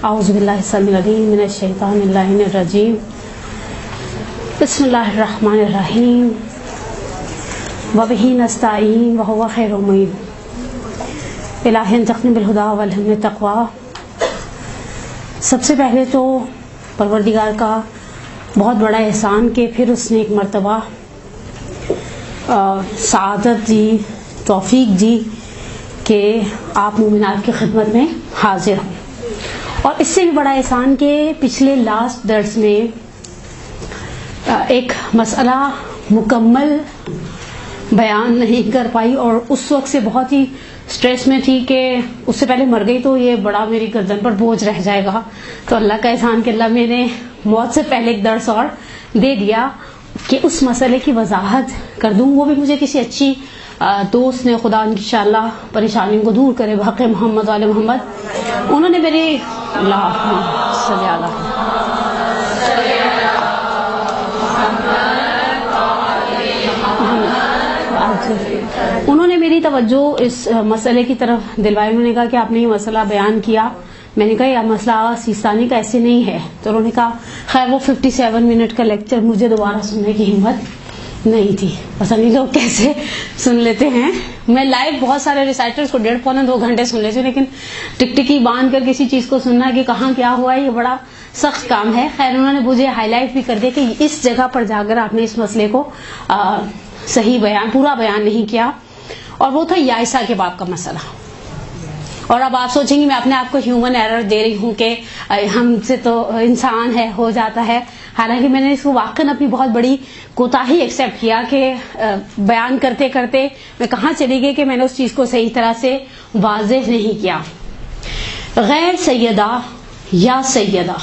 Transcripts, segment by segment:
اعوذ باللہ السمیع العلیم من الشیطان اللعین الرجیم بسم اللہ الرحمن الرحیم وبہ نستعین وہو خیر معین الہ انطقنی بالہدی والہمنی التقوی۔ سب سے پہلے تو پروردگار کا بہت بڑا احسان کہ پھر اس نے ایک مرتبہ سعادت دی، توفیق دی کہ آپ مومنات کی خدمت میں حاضر ہوں، اور اس سے بھی بڑا احسان کہ پچھلے لاسٹ درس میں ایک مسئلہ مکمل بیان نہیں کر پائی، اور اس وقت سے بہت ہی سٹریس میں تھی کہ اس سے پہلے مر گئی تو یہ بڑا میری گردن پر بوجھ رہ جائے گا۔ تو اللہ کا احسان کہ اللہ میں نے موت سے پہلے ایک درس اور دے دیا کہ اس مسئلے کی وضاحت کر دوں، وہ بھی مجھے کسی اچھی دوست نے، خدا انشاءاللہ پریشانیوں کو دور کرے، بحق محمد وآل محمد، انہوں نے میری انہوں نے میری توجہ اس مسئلے کی طرف دلوائی۔ انہوں نے کہا کہ آپ نے یہ مسئلہ بیان کیا، میں نے کہا یہ مسئلہ سیستانی کا ایسے نہیں ہے، تو انہوں نے کہا خیر وہ 57 منٹ کا لیکچر مجھے دوبارہ سننے کی ہمت نہیں تھی، پتہ نہیں لوگ کیسے سن لیتے ہیں۔ میں لائیو بہت سارے ریسائٹرز کو 1.5-2 گھنٹے سن لیتی ہوں، لیکن ٹکٹکی باندھ کر کسی چیز کو سننا کہ کہاں کیا ہوا ہے یہ بڑا سخت کام ہے۔ خیر انہوں نے مجھے ہائی لائٹ بھی کر دیا کہ اس جگہ پر جا کر آپ نے اس مسئلے کو صحیح بیان، پورا بیان نہیں کیا، اور وہ تھا یائسہ کے باب کا مسئلہ۔ اور اب آپ سوچیں گے میں اپنے آپ کو ہیومن ایرر دے رہی ہوں کہ ہم سے تو انسان ہے، ہو جاتا ہے، حالانکہ میں نے اس کو واقعاً اپنی بہت بڑی کوتاہی ایکسیپٹ کیا کہ بیان کرتے کرتے میں کہاں چلی گئی کہ میں نے اس چیز کو صحیح طرح سے واضح نہیں کیا۔ غیر سیدہ یا سیدہ،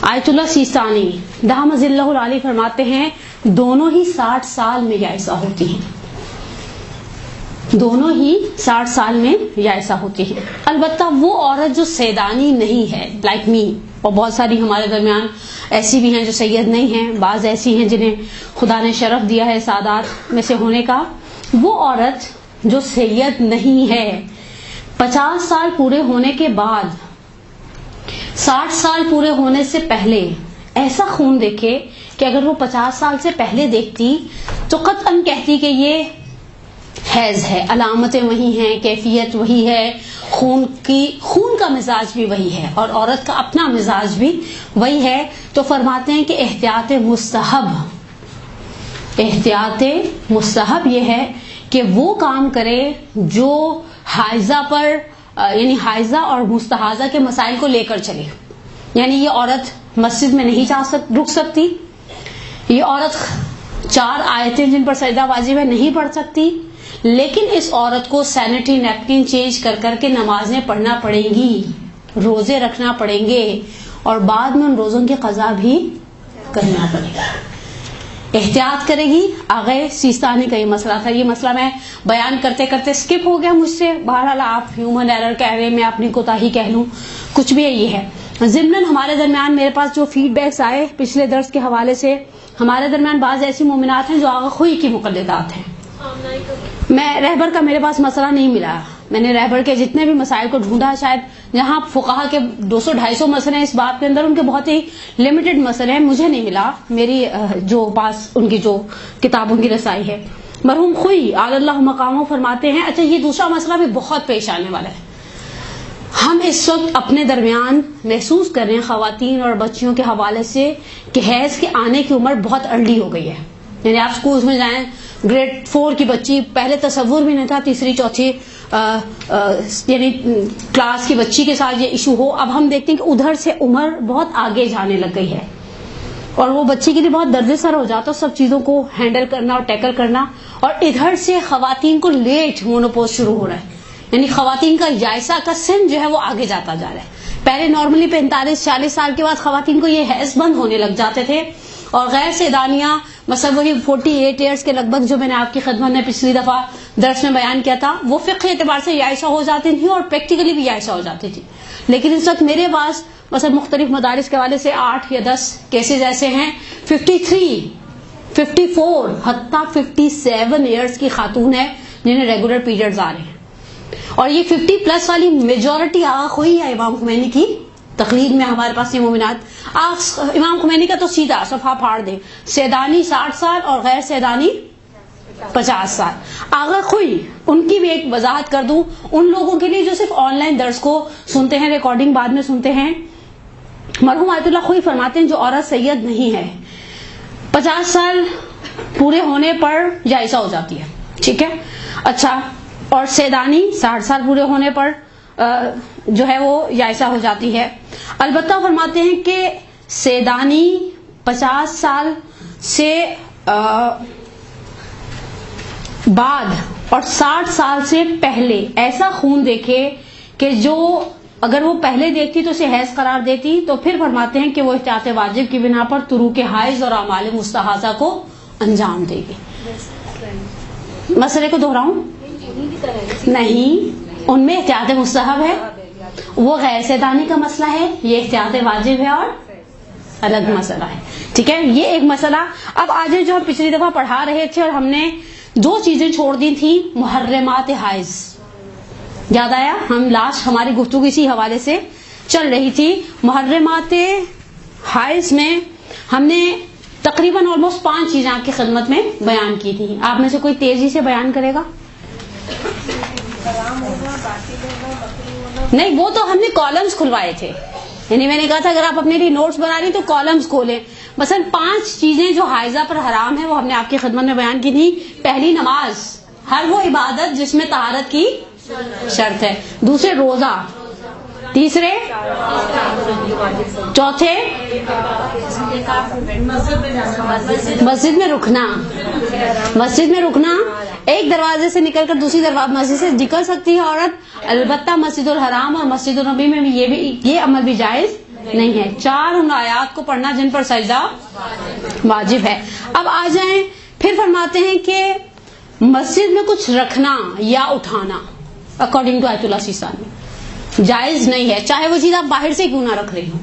آیت اللہ سیستانی دام ذلہ العالی فرماتے ہیں دونوں ہی 60 سال میں یائسہ ہوتی ہیں، دونوں ہی 60 سال میں یائسہ ہوتی ہیں۔ البتہ وہ عورت جو سیدانی نہیں ہے، لائک می، اور بہت ساری ہمارے درمیان ایسی بھی ہیں جو سید نہیں ہیں، بعض ایسی ہیں جنہیں خدا نے شرف دیا ہے سادات میں سے ہونے کا، وہ عورت جو سید نہیں ہے 50 سال پورے ہونے کے بعد 60 سال پورے ہونے سے پہلے ایسا خون دیکھے کہ اگر وہ 50 سال سے پہلے دیکھتی تو قطعاً کہتی کہ یہ حیض ہے، علامتیں وہی ہیں، کیفیت وہی ہے، خون کا مزاج بھی وہی ہے، اور عورت کا اپنا مزاج بھی وہی ہے۔ تو فرماتے ہیں کہ احتیاط مستحب یہ ہے کہ وہ کام کرے جو حائضہ پر، یعنی حائضہ اور مستحاضہ کے مسائل کو لے کر چلے۔ یعنی یہ عورت مسجد میں نہیں رک سکتی، یہ عورت 4 آیتیں جن پر سجدہ واجب ہے نہیں پڑھ سکتی، لیکن اس عورت کو سینیٹری نیپکن چینج کر کر کے نمازیں پڑھنا پڑیں گی، روزے رکھنا پڑیں گے، اور بعد میں ان روزوں کی قضا بھی کرنا پڑے گا۔ احتیاط کرے گی۔ آغا سیستانی کا یہ مسئلہ تھا، یہ مسئلہ میں بیان کرتے کرتے سکپ ہو گیا مجھ سے، بہرحال آپ ہیومن ایرر کہہ رہے ہیں، میں اپنی کوتاہی کہہ لوں، کچھ بھی یہ ہے۔ ضمناً ہمارے درمیان میرے پاس جو فیڈ بیکس آئے پچھلے درس کے حوالے سے، ہمارے درمیان بعض ایسی مومنات ہیں جو آغا خوئی کی مقلدات ہیں۔ میں رہبر کا میرے پاس مسئلہ نہیں ملا، میں نے رہبر کے جتنے بھی مسائل کو ڈھونڈا، شاید جہاں فقہا کے 200-250 مسئلے ہیں اس بات کے اندر، ان کے بہت ہی لمیٹڈ مسئلے ہیں، مجھے نہیں ملا میری جو پاس ان کی جو کتابوں کی رسائی ہے۔ مرحوم خوئی اعلی اللہ مقامہ فرماتے ہیں، اچھا یہ دوسرا مسئلہ بھی بہت پیش آنے والا ہے۔ ہم اس وقت اپنے درمیان محسوس کر رہے ہیں خواتین اور بچیوں کے حوالے سے کہ حیض کے آنے کی عمر بہت ارلی ہو گئی ہے۔ یعنی آپ سکولز میں جائیں، گریڈ 4 کی بچی، پہلے تصور بھی نہیں تھا 3-4 یعنی کلاس کی بچی کے ساتھ یہ ایشو ہو۔ اب ہم دیکھتے ہیں کہ ادھر سے عمر بہت آگے جانے لگ گئی ہے، اور وہ بچی کے لیے بہت درد سر ہو جاتا سب چیزوں کو ہینڈل کرنا اور ٹیکل کرنا، اور ادھر سے خواتین کو لیٹ مونوپوز شروع ہو رہا ہے، یعنی خواتین کا یائسہ کا سن جو ہے وہ آگے جاتا جا رہا ہے۔ پہلے نارملی 45-40 سال کے بعد خواتین کو یہ حیض بند ہونے لگ جاتے تھے، اور غیر سیدانیاں مثلا وہی 48 ایئرس کے لگ بھگ جو میں نے آپ کی خدمت میں پچھلی دفعہ درس میں بیان کیا تھا، وہ فقہ اعتبار سے یائسہ ہو جاتی تھیں اور پریکٹیکلی بھی یائسہ ہو جاتی تھی۔ لیکن اس وقت میرے پاس مثلا مختلف مدارس کے حوالے سے 8 یا 10 کیسز ایسے ہیں، 53 54 حتیٰ 57 ایئرس کی خاتون ہے جنہیں ریگولر پیریڈز آ رہے ہیں، اور یہ 50 پلس والی میجورٹی آغا خوئی یا امام خمینی کی تخلیق میں ہمارے پاس یہ ممکنات. امام خمینی کا تو سیدھا صفحہ پھاڑ دے, سیدانی 60 سال اور غیر سیدانی 50 سال. اگر کوئی ان کی بھی ایک وضاحت کر دوں ان لوگوں کے لیے جو صرف آن لائن درس کو سنتے ہیں, ریکارڈنگ بعد میں سنتے ہیں. مرحوم آیت اللہ خوئی فرماتے ہیں جو عورت سید نہیں ہے 50 سال پورے ہونے پر جائزہ ہو جاتی ہے, ٹھیک ہے, اچھا, اور سیدانی 60 سال پورے ہونے پر جو ہے وہ جائزہ ہو جاتی ہے. البتہ فرماتے ہیں کہ سیدانی 50 سال سے بعد اور 60 سال سے پہلے ایسا خون دیکھے کہ جو اگر وہ پہلے دیکھتی تو اسے حیض قرار دیتی, تو پھر فرماتے ہیں کہ وہ احتیاط واجب کی بنا پر تروک حیض اور اعمال مستحاضہ کو انجام دے گی. مسئلے کو دہراؤں نہیں, ان میں احتیاط مستحب ہے, وہ غیر سیدانی کا مسئلہ ہے, یہ احتیاط واجب ہے اور الگ مسئلہ ہے, ٹھیک ہے. یہ ایک مسئلہ. اب آج جو ہم پچھلی دفعہ پڑھا رہے تھے اور ہم نے 2 چیزیں چھوڑ دی تھیں, محرمات حیض, یاد آیا؟ ہم لاسٹ ہماری گفتگو اسی حوالے سے چل رہی تھی. محرمات حیض میں ہم نے تقریباً آلموسٹ 5 چیزیں آپ کی خدمت میں بیان کی تھی. آپ میں سے کوئی تیزی سے بیان کرے گا؟ نہیں, وہ تو ہم نے کالمز کھلوائے تھے, یعنی میں نے کہا تھا اگر آپ اپنے لیے نوٹس بنا رہی تو کالمز کھولیں. مثلا 5 چیزیں جو حائضہ پر حرام ہیں وہ ہم نے آپ کی خدمت میں بیان کی تھی. پہلی, نماز, ہر وہ عبادت جس میں طہارت کی شرط ہے. دوسرے, روزہ. تیسرے, چوتھے, مسجد میں رکنا. مسجد میں رکنا, ایک دروازے سے نکل کر دوسری مسجد سے نکل سکتی ہے عورت, البتہ مسجد الحرام اور مسجد النبی میں یہ عمل بھی جائز نہیں ہے. 4 ان آیات کو پڑھنا جن پر سجدہ واجب ہے. اب آ جائیں, پھر فرماتے ہیں کہ مسجد میں کچھ رکھنا یا اٹھانا اکارڈنگ ٹو آیت اللہ سیستانی جائز نہیں ہے, چاہے وہ چیز آپ باہر سے کیوں نہ رکھ رہے ہوں.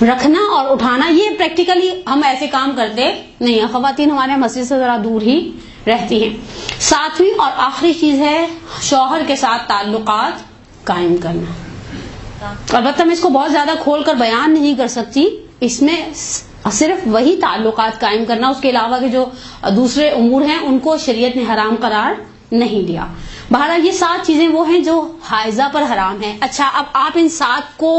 رکھنا اور اٹھانا یہ پریکٹیکلی ہم ایسے کام کرتے نہیں ہیں. خواتین ہمارے مسجد سے ذرا دور ہی رہتی ہیں. 7ویں اور آخری چیز ہے شوہر کے ساتھ تعلقات قائم کرنا. البتہ میں اس کو بہت زیادہ کھول کر بیان نہیں کر سکتی, اس میں صرف وہی تعلقات قائم کرنا, اس کے علاوہ کے جو دوسرے امور ہیں ان کو شریعت نے حرام قرار نہیں دیا. بہرحال یہ 7 چیزیں وہ ہیں جو حائضہ پر حرام ہیں. اچھا, اب آپ ان 7 کو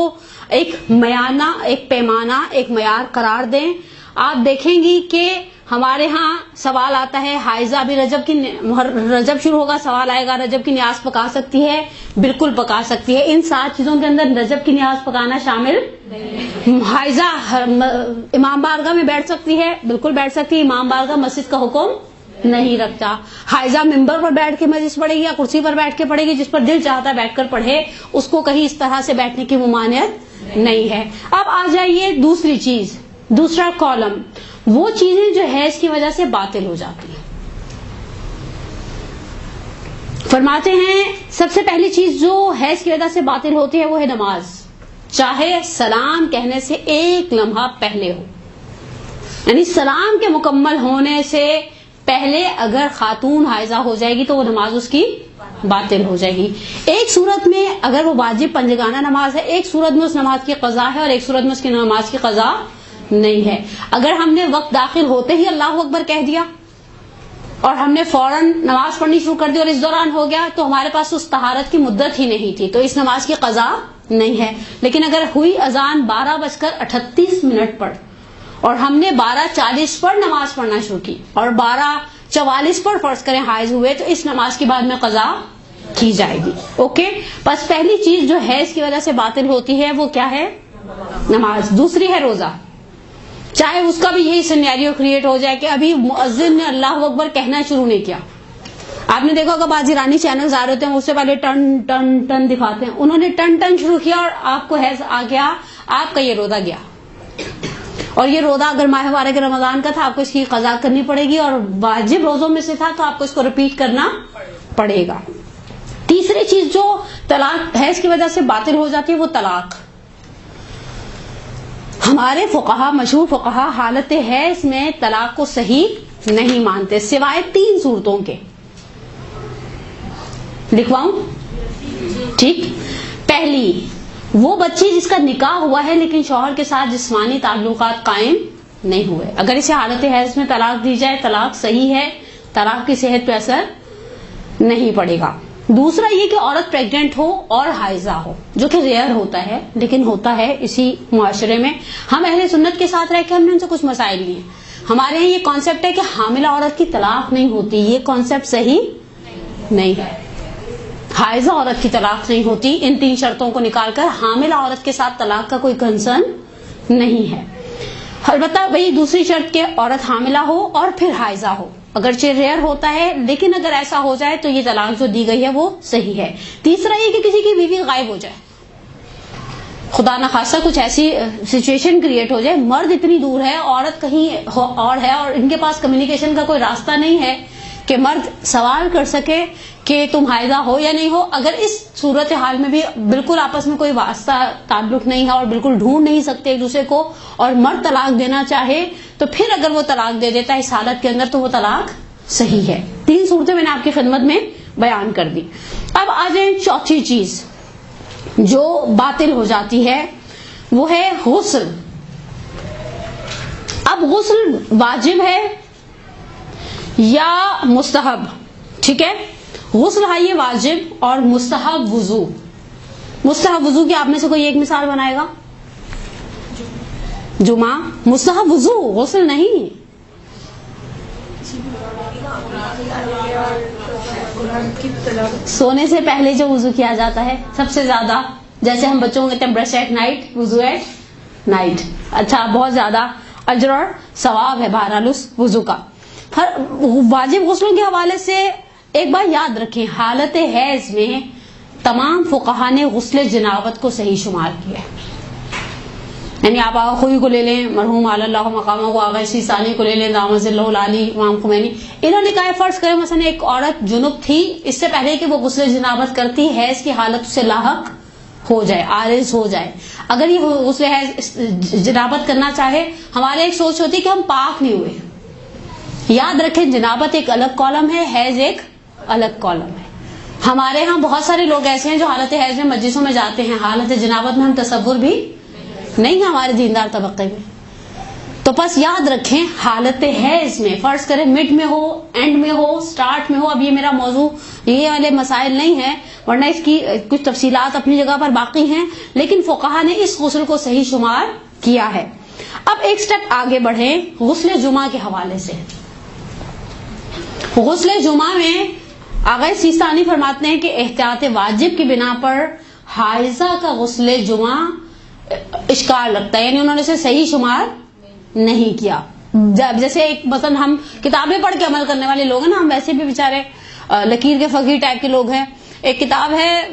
ایک میانہ, ایک پیمانہ, ایک معیار قرار دیں. آپ دیکھیں گی کہ ہمارے ہاں سوال آتا ہے حائضہ بھی رجب شروع ہوگا, سوال آئے گا رجب کی نیاز پکا سکتی ہے؟ بالکل پکا سکتی ہے. ان 7 چیزوں کے اندر رجب کی نیاز پکانا شامل نہیں. حائضہ امام بارگاہ میں بیٹھ سکتی ہے؟ بالکل بیٹھ سکتی ہے. امام بارگاہ مسجد کا حکم نہیں رکھتا. حائضہ ممبر پر بیٹھ کے مجلس پڑھے گی یا کرسی پر بیٹھ کے پڑھے گی, جس پر دل چاہتا ہے بیٹھ کر پڑھے, اس کو کہیں اس طرح سے بیٹھنے کی ممانعت نہیں ہے. اب آ جائیے دوسری چیز, دوسرا کالم, وہ چیزیں جو حیض کی وجہ سے باطل ہو جاتی ہیں. فرماتے ہیں سب سے پہلی چیز جو حیض کی وجہ سے باطل ہوتی ہے وہ ہے نماز, چاہے سلام کہنے سے 1 لمحہ پہلے ہو. یعنی سلام کے مکمل ہونے سے پہلے اگر خاتون حائضہ ہو جائے گی تو وہ نماز اس کی باطل ہو جائے گی. ایک صورت میں اگر وہ واجب پنجگانہ نماز ہے, ایک صورت میں اس نماز کی قضا ہے اور ایک صورت میں اس کی نماز کی قضا نہیں ہے. اگر ہم نے وقت داخل ہوتے ہی اللہ اکبر کہہ دیا اور ہم نے فوراً نماز پڑھنی شروع کر دی اور اس دوران ہو گیا تو ہمارے پاس اس طہارت کی مدت ہی نہیں تھی, تو اس نماز کی قضا نہیں ہے. لیکن اگر ہوئی اذان 12:38 پر اور ہم نے 12:40 پر نماز پڑھنا شروع کی اور 12:44 پر فرض کریں حائض ہوئے, تو اس نماز کے بعد میں قضا کی جائے گی. اوکے, بس پہلی چیز جو حیض کی وجہ سے باطل ہوتی ہے وہ کیا ہے؟ نماز. دوسری ہے روزہ, چاہے اس کا بھی یہی سینیریو کریٹ ہو جائے کہ ابھی مؤذن نے اللہ اکبر کہنا شروع نہیں کیا. آپ نے دیکھا ہوگا بعض ایرانی چینلز آ رہے ہوتے ہیں, اس سے پہلے ٹن ٹن ٹن دکھاتے ہیں. انہوں نے ٹن ٹن شروع کیا اور آپ کو حیض آ گیا, آپ کا یہ روزہ گیا. اور یہ روزہ اگر ماہ مبارک رمضان کا تھا آپ کو اس کی قضا کرنی پڑے گی, اور واجب روزوں میں سے تھا تو آپ کو اس کو ریپیٹ کرنا پڑے گا. تیسری چیز جو طلاق حیض کی وجہ سے باطل ہو جاتی ہے وہ طلاق. ہمارے فقہا, مشہور فقہا, حالت حیض میں طلاق کو صحیح نہیں مانتے سوائے 3 صورتوں کے. لکھواؤں؟ ٹھیک. پہلی, وہ بچی جس کا نکاح ہوا ہے لیکن شوہر کے ساتھ جسمانی تعلقات قائم نہیں ہوئے، اگر اسے حالت حیض میں طلاق دی جائے طلاق صحیح ہے، طلاق کی صحت پہ اثر نہیں پڑے گا۔ دوسرا یہ کہ عورت پریگننٹ ہو اور حائضہ ہو، جو کہ ریئر ہوتا ہے لیکن ہوتا ہے اسی معاشرے میں۔ ہم اہل سنت کے ساتھ رہ کے ہم نے ان سے کچھ مسائل لیے۔ ہمارے یہاں یہ کانسیپٹ ہے کہ حاملہ عورت کی طلاق نہیں ہوتی، یہ کانسیپٹ صحیح نہیں ہے۔ حائضہ عورت کی طلاق نہیں ہوتی، ان 3 شرطوں کو نکال کر حاملہ عورت کے ساتھ طلاق کا کوئی کنسرن نہیں ہے۔ البتہ بھئی دوسری شرط کہ عورت حاملہ ہو اور پھر حائضہ ہو، اگرچہ ریئر ہوتا ہے لیکن اگر ایسا ہو جائے تو یہ طلاق جو دی گئی ہے وہ صحیح ہے۔ تیسرا یہ کہ کسی کی بیوی غائب ہو جائے، خدا نخواستہ کچھ ایسی سچویشن کریٹ ہو جائے، مرد اتنی دور ہے، عورت کہیں اور ہے اور ان کے پاس کمیونیکیشن کا کوئی راستہ نہیں ہے کہ مرد سوال کر سکے کہ تم حائضہ ہو یا نہیں ہو۔ اگر اس صورتحال میں بھی بالکل آپس میں کوئی واسطہ تعلق نہیں ہے اور بالکل ڈھونڈ نہیں سکتے ایک دوسرے کو، اور مرد طلاق دینا چاہے تو پھر اگر وہ طلاق دے دیتا ہے اس حالت کے اندر تو وہ طلاق صحیح ہے۔ 3 صورتیں میں نے آپ کی خدمت میں بیان کر دی۔ اب آ جائیں چوتھی چیز جو باطل ہو جاتی ہے، وہ ہے غسل۔ اب غسل واجب ہے یا مستحب؟ ٹھیک ہے، غسل ہے یہ واجب اور مستحب وضو۔ مستحب وضو کی آپ میں سے کوئی ایک مثال بنائے گا؟ جمعہ مستحب وضو، غسل نہیں۔ سونے سے پہلے جو وضو کیا جاتا ہے سب سے زیادہ، جیسے ہم بچوں کو کہتے ہیں برش ایٹ نائٹ، وضو ایٹ نائٹ، اچھا بہت زیادہ اجر اور ثواب ہے بہرحال اس وضو کا۔ واجب غسلوں کے حوالے سے ایک بار یاد رکھیں، حالت حیض میں تمام فقہا نے غسل جنابت کو صحیح شمار کیا ہے۔ یعنی آپ آغا خوئی کو لے لیں، مرحوم علی اللہ مقامہ کو، آغا سیستانی کو لے لیں، دامت اللہ العالی، امام خمینی، انہوں نے کہا فرض کریں مثلا ایک عورت جنب تھی، اس سے پہلے کہ وہ غسل جنابت کرتی، حیض کی حالت سے لاحق ہو جائے، عارض ہو جائے، اگر یہ غسل حیض جنابت کرنا چاہے، ہمارے ایک سوچ ہوتی کہ ہم پاک نہیں ہوئے۔ یاد رکھیں جنابت ایک الگ کالم ہے، حیض ایک الگ کالم ہے۔ ہمارے ہاں بہت سارے لوگ ایسے ہیں جو حالت حیض میں مجلسوں میں جاتے ہیں، حالت جنابت میں ہم تصور بھی نہیں ہے ہمارے دیندار طبقے میں۔ تو بس یاد رکھیں حالت حیض میں، فرض کریں مڈ میں ہو، اینڈ میں ہو، سٹارٹ میں ہو، اب یہ میرا موضوع یہ والے مسائل نہیں ہیں ورنہ اس کی کچھ تفصیلات اپنی جگہ پر باقی ہیں، لیکن فقہا نے اس غسل کو صحیح شمار کیا ہے۔ اب ایک سٹیپ آگے بڑھیں غسل جمعہ کے حوالے سے۔ غسل جمعہ میں آغا سیستانی فرماتے ہیں کہ احتیاط واجب کی بنا پر حائضہ کا غسل جمعہ اشکال لگتا ہے، یعنی انہوں نے اسے صحیح شمار نہیں کیا۔ جیسے ایک مثلا ہم کتابیں پڑھ کے عمل کرنے والے لوگ ہیں نا، ہم ویسے بھی بیچارے لکیر کے فقیر ٹائپ کے لوگ ہیں۔ ایک کتاب ہے،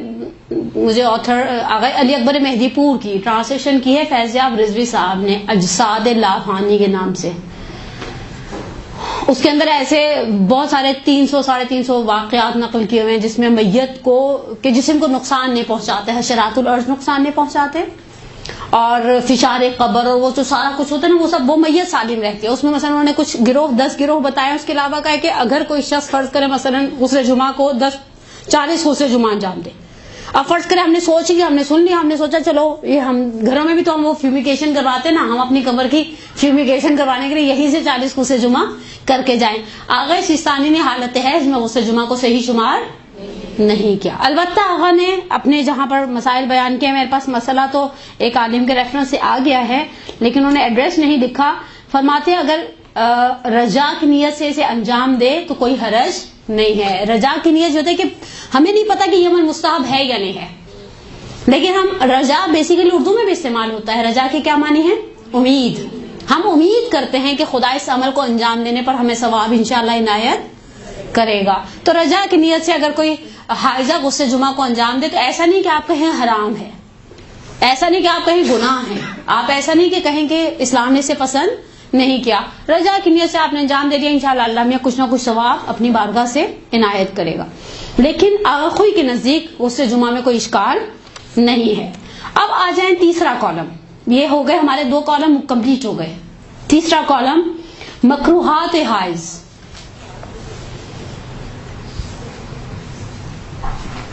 مجھے آتھر آغا علی اکبر مہدی پور کی ٹرانسلیشن کی ہے فیضیاب رضوی صاحب نے، اجساد لافانی کے نام سے۔ اس کے اندر ایسے بہت سارے 300 ساڑھے 300 واقعات نقل کیے ہوئے ہیں جس میں میت کو کہ جسم کو نقصان نہیں پہنچاتے، حشرات الارض نقصان نہیں پہنچاتے، اور فشار قبر اور وہ جو سارا کچھ ہوتا ہے نا وہ سب، وہ میت سالم رہتی ہے۔ اس میں مثلا انہوں نے کچھ گروہ 10 گروہ بتایا، اس کے علاوہ کہا کہ اگر کوئی شخص فرض کرے مثلا غسل جمعہ کو 40 غسل جمعہ انجام دے، اب فرض کرے ہم نے سوچ لیا، ہم نے سن لیا، ہم نے سوچا چلو یہ ہم گھروں میں بھی تو ہم وہ فیومیگیشن کرواتے نا، ہم اپنی قبر کی فیومیگیشن کروانے کے لیے یہیں سے 40 غسل جمعہ کر کے جائیں۔ آغا سیستانی نے حالت حیض میں غسل جمعہ کو صحیح شمار نہیں کیا۔ البتہ آغا نے اپنے جہاں پر مسائل بیان کیے، میرے پاس مسئلہ تو ایک عالم کے ریفرنس سے آ گیا ہے لیکن انہوں نے ایڈریس نہیں لکھا۔ فرماتے ہیں اگر رجا کی نیت سے اسے انجام دے تو کوئی حرج نہیں ہے۔ رجا کی نیت جو ہے کہ ہمیں نہیں پتا کہ یہ عمل مستحب ہے یا نہیں ہے، لیکن ہم رجا بیسیکلی اردو میں بھی استعمال ہوتا ہے۔ رجا کے کیا معنی ہے؟ امید۔ ہم امید کرتے ہیں کہ خدا اس عمل کو انجام دینے پر ہمیں ثواب انشاءاللہ عنایت کرے گا۔ تو رجا کی نیت سے اگر کوئی حائضہ غسل جمعہ کو انجام دے تو ایسا نہیں کہ آپ کہیں حرام ہے، ایسا نہیں کہ آپ کہیں گناہ ہے، آپ ایسا نہیں کہ کہیں کہ اسلام نے اسے پسند نہیں کیا، رجا کی نیت سے آپ نے انجام دے دیا، انشاءاللہ اللہ میں کچھ نہ کچھ ثواب اپنی بارگاہ سے عنایت کرے گا۔ لیکن آغا خوئی کے نزدیک غسل جمعہ میں کوئی اشکال نہیں ہے۔ اب آ جائیں تیسرا کالم، یہ ہو گئے ہمارے 2 کالم کمپلیٹ ہو گئے۔ تیسرا کالم مکروہات حائض۔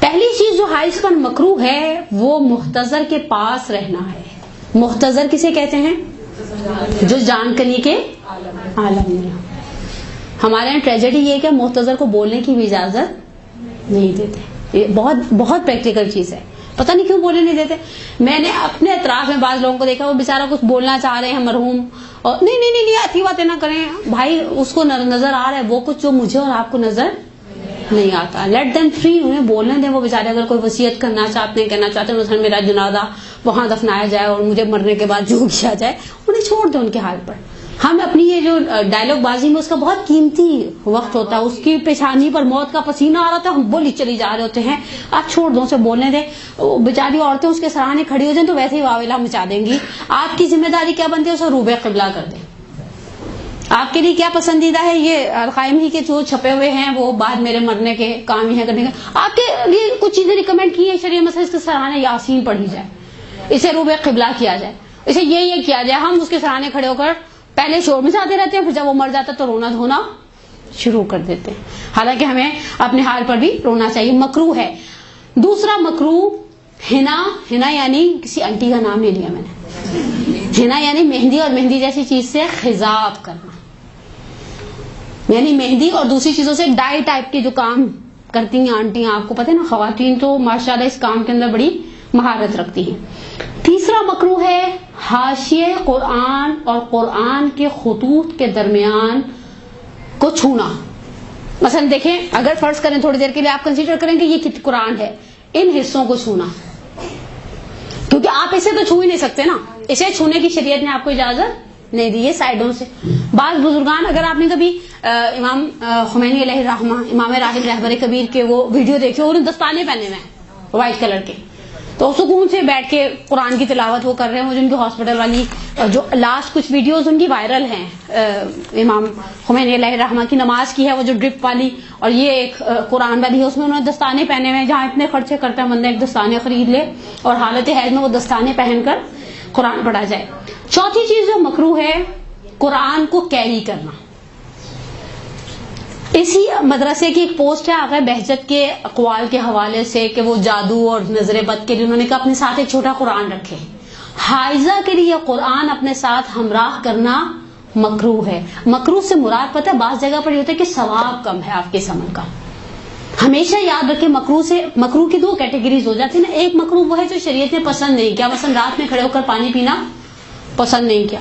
پہلی چیز جو حائض پر مکروہ ہے وہ محتضر کے پاس رہنا ہے. محتضر کسے کہتے ہیں؟ جو جان کنی کے عالم میں. ہمارے یہاں ٹریجڈی یہ کہ محتضر کو بولنے کی بھی اجازت نہیں دیتے. یہ بہت بہت پریکٹیکل چیز ہے, پتہ نہیں کیوں بولنے نہیں دیتے. میں نے اپنے اطراف میں بعض لوگوں کو دیکھا, وہ بیچارہ کچھ بولنا چاہ رہے ہیں مرحوم, اور نہیں ایسی باتیں نہ کریں. بھائی اس کو نظر آ رہا ہے وہ کچھ جو مجھے اور آپ کو نظر نہیں آتا. لیٹ دیم فری, انہیں بولنے دیں. وہ بیچارے اگر کوئی وصیت کرنا چاہتے ہیں, کہنا چاہتے ہیں مثلا میرا جنازہ وہاں دفنایا جائے اور مجھے مرنے کے بعد جو کیا جائے, انہیں چھوڑ دیں ان کے حال پر. ہم اپنی یہ جو ڈائلاگ بازی میں اس کا بہت قیمتی وقت ہوتا ہے, اس کی پیشانی پر موت کا پسینہ آ رہا تھا, ہم بولی چلی جا رہے ہوتے ہیں. آپ چھوڑ دو, اسے بولنے دیں. بیچاری عورتیں اس کے سراہنے کھڑی ہو جائیں تو ویسے ہی واویلا مچا دیں گی. آپ کی ذمہ داری کیا بنتی ہے؟ اسے روبے قبلہ کر دیں. آپ کے لیے کیا پسندیدہ ہے؟ یہ القائم ہی کے جو چھپے ہوئے ہیں وہ بعد میرے مرنے کے کام ہی ہے کرنے کا. آپ کے لیے کچھ چیزیں ریکمینڈ کی ہیں شریعت مثلا, اس کے سراہنے یاسین پڑھی جائے, اسے روبے قبلہ کیا جائے, اسے یہ کیا جائے. ہم اس کے سراہنے کھڑے ہو کر پہلے شور مچاتے رہتے ہیں, پھر جب وہ مر جاتا تو رونا دھونا شروع کر دیتے ہیں. حالانکہ ہمیں اپنے حال پر بھی رونا چاہیے. مکروہ ہے. دوسرا مکروہ ہنا یعنی کسی انٹی کا نام نہیں لیا میں نے. ہنا یعنی مہندی, اور مہندی جیسی چیز سے خضاب کرنا, یعنی مہندی اور دوسری چیزوں سے ڈائی ٹائپ کے جو کام کرتی ہیں آنٹیاں, آپ کو پتہ ہے نا, خواتین تو ماشاءاللہ اس کام کے اندر بڑی مہارت رکھتی ہیں. تیسرا مکروہ ہے حاشیے قرآن اور قرآن کے خطوط کے درمیان کو چھونا. مثلا دیکھیں, اگر فرض کریں تھوڑی دیر کے لیے آپ کنسیڈر کریں کہ یہ قرآن ہے, ان حصوں کو چھونا, کیونکہ آپ اسے تو چھو ہی نہیں سکتے نا, اسے چھونے کی شریعت نے آپ کو اجازت نہیں دی. یہ سائڈوں سے بعض بزرگان, اگر آپ نے کبھی امام خمینی علیہ الرحمہ, امام راحل رہبر کبیر کے وہ ویڈیو دیکھے, انہوں نے دستانے پہنے ہوئے ہیں وائٹ کلر کے, تو سکون سے بیٹھ کے قرآن کی تلاوت وہ کر رہے ہیں. مجھے ان کی ہاسپٹل والی جو لاسٹ کچھ ویڈیوز ان کی وائرل ہیں, امام خمینی علیہ الرحمہ کی نماز کی ہے وہ جو ڈرپ والی, اور یہ ایک قرآن والی ہے, اس میں انہوں نے دستانے پہنے ہوئے ہیں. جہاں اتنے خرچے کرتا ہے بندہ ایک دستانے خرید لے اور حالت حیض میں وہ دستانے پہن کر قرآن پڑھا جائے. چوتھی چیز جو مکروہ ہے, قرآن کو کیری کرنا. اسی مدرسے کی ایک پوسٹ ہے آقا بہجت کے اقوال کے حوالے سے کہ وہ جادو اور نظر بد کے لیے انہوں نے کہا اپنے ساتھ ایک چھوٹا قرآن رکھے. حائضہ کے لیے قرآن اپنے ساتھ ہمراہ کرنا مکروہ ہے. مکروہ سے مراد پتہ ہے بعض جگہ پر یہ ہوتا ہے کہ ثواب کم ہے آپ کے عمل کا. ہمیشہ یاد رکھیں مکروہ کی دو کیٹیگریز ہو جاتی ہیں نا. ایک مکروہ وہ ہے جو شریعت نے پسند نہیں کیا, مثلا رات میں کھڑے ہو کر پانی پینا پسند نہیں کیا.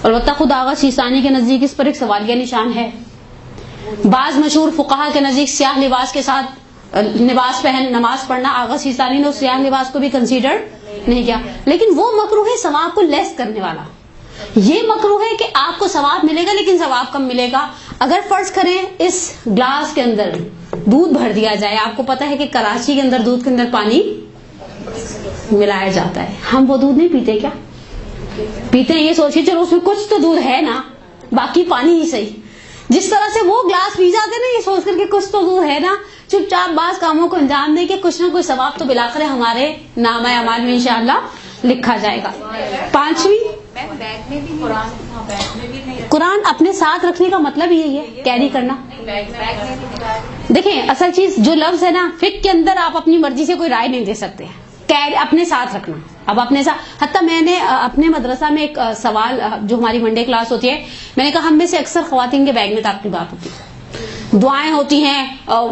البتہ خود آغا سیستانی کے نزدیک اس پر ایک سوالیہ نشان ہے. بعض مشہور فقہا کے نزدیک سیاہ لباس کے ساتھ لباس پہن نماز پڑھنا, آغا سیستانی نے اس سیاہ لباس کو بھی کنسیڈر نہیں کیا, لیکن وہ مکروہ ہے ثواب کو لیس کرنے والا. یہ مکروہ ہے کہ آپ کو ثواب ملے گا لیکن ثواب کم ملے گا. اگر فرض کریں اس گلاس کے اندر دودھ بھر دیا جائے, آپ کو پتا ہے کہ کراچی کے اندر دودھ کے اندر پانی ملایا جاتا ہے, ہم وہ دودھ نہیں پیتے کیا؟ پیتے ہیں, یہ سوچیے چلو اس میں کچھ تو دودھ ہے نا, باقی پانی ہی صحیح. جس طرح سے وہ گلاس پی جاتے ہیں نا یہ سوچ کر کے کچھ تو دودھ ہے نا, چپ چاپ بعض کاموں کو انجام دیں کہ کچھ نہ کوئی ثواب تو بلاخر ہمارے نامہ اعمال میں انشاءاللہ لکھا جائے گا. پانچویں, قرآن اپنے ساتھ رکھنے کا مطلب یہی ہے کیری کرنا. دیکھیں اصل چیز جو لفظ ہے نا, فقہ کے اندر آپ اپنی مرضی سے کوئی رائے نہیں دے سکتے. اپنے ساتھ رکھنا, اب اپنے ساتھ, حتیٰ میں نے اپنے مدرسہ میں ایک سوال, جو ہماری منڈے کلاس ہوتی ہے, میں نے کہا ہم میں سے اکثر خواتین کے بیگ میں تعقیبات ہوتی ہیں, دعائیں ہوتی ہیں,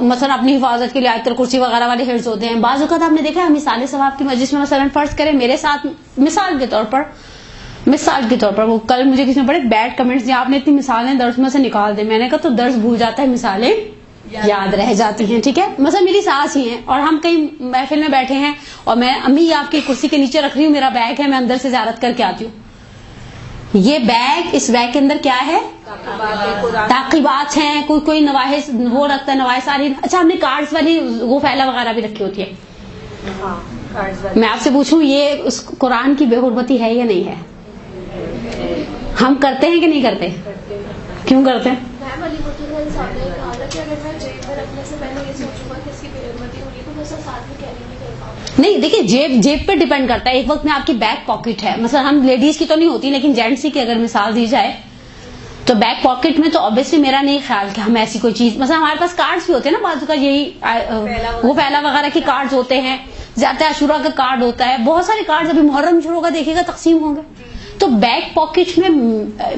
مثلا اپنی حفاظت کے لیے آیت الکرسی وغیرہ والے حفظ ہوتے ہیں. بعض اوقات آپ نے دیکھا ہے مثال ثواب کی مجلس میں مثلا فرض کریں میرے ساتھ مثال کے طور پر وہ کل مجھے کسی نے بڑے بیڈ کمنٹس دیا, آپ نے اتنی مثالیں درس میں سے نکال دیں. میں نے کہا تو درس بھول جاتا ہے, مثالیں یاد رہ جاتی ہیں. ٹھیک ہے, مثلا میری ساس ہی ہیں اور ہم کہیں محفل میں بیٹھے ہیں اور میں امی آپ کی کرسی کے نیچے رکھ رہی ہوں, میرا بیگ ہے, میں اندر سے زیارت کر کے آتی ہوں. یہ بیگ, اس بیگ کے اندر کیا ہے؟ تعقیبات ہیں. کوئی نواحس وہ رکھتا ہے, نواحس ساری. اچھا, ہم نے کارڈز والی وہ پھیلا وغیرہ بھی رکھی ہوتی ہے. میں آپ سے پوچھوں یہ اس قرآن کی بے حرمتی ہے یا نہیں ہے؟ ہم کرتے ہیں کہ نہیں کرتے؟ کیوں کرتے ہیں؟ نہیں دیکھیں, جیب پہ ڈیپینڈ کرتا ہے. ایک وقت میں آپ کی بیک پاکٹ ہے, مثلا ہم لیڈیز کی تو نہیں ہوتی لیکن جینٹس کی اگر مثال دی جائے تو بیک پاکٹ میں تو obviously میرا نہیں خیال کہ ہم ایسی کوئی چیز, مثلا ہمارے پاس کارڈز بھی ہوتے ہیں نا بعض کا, یہی وہ پہلا وغیرہ کے کارڈز ہوتے ہیں, زیادہ عاشورہ کا کارڈ ہوتا ہے, بہت سارے کارڈز ابھی محرم شروع ہوگا دیکھے گا تقسیم ہوں گے. تو بیک پاکٹ میں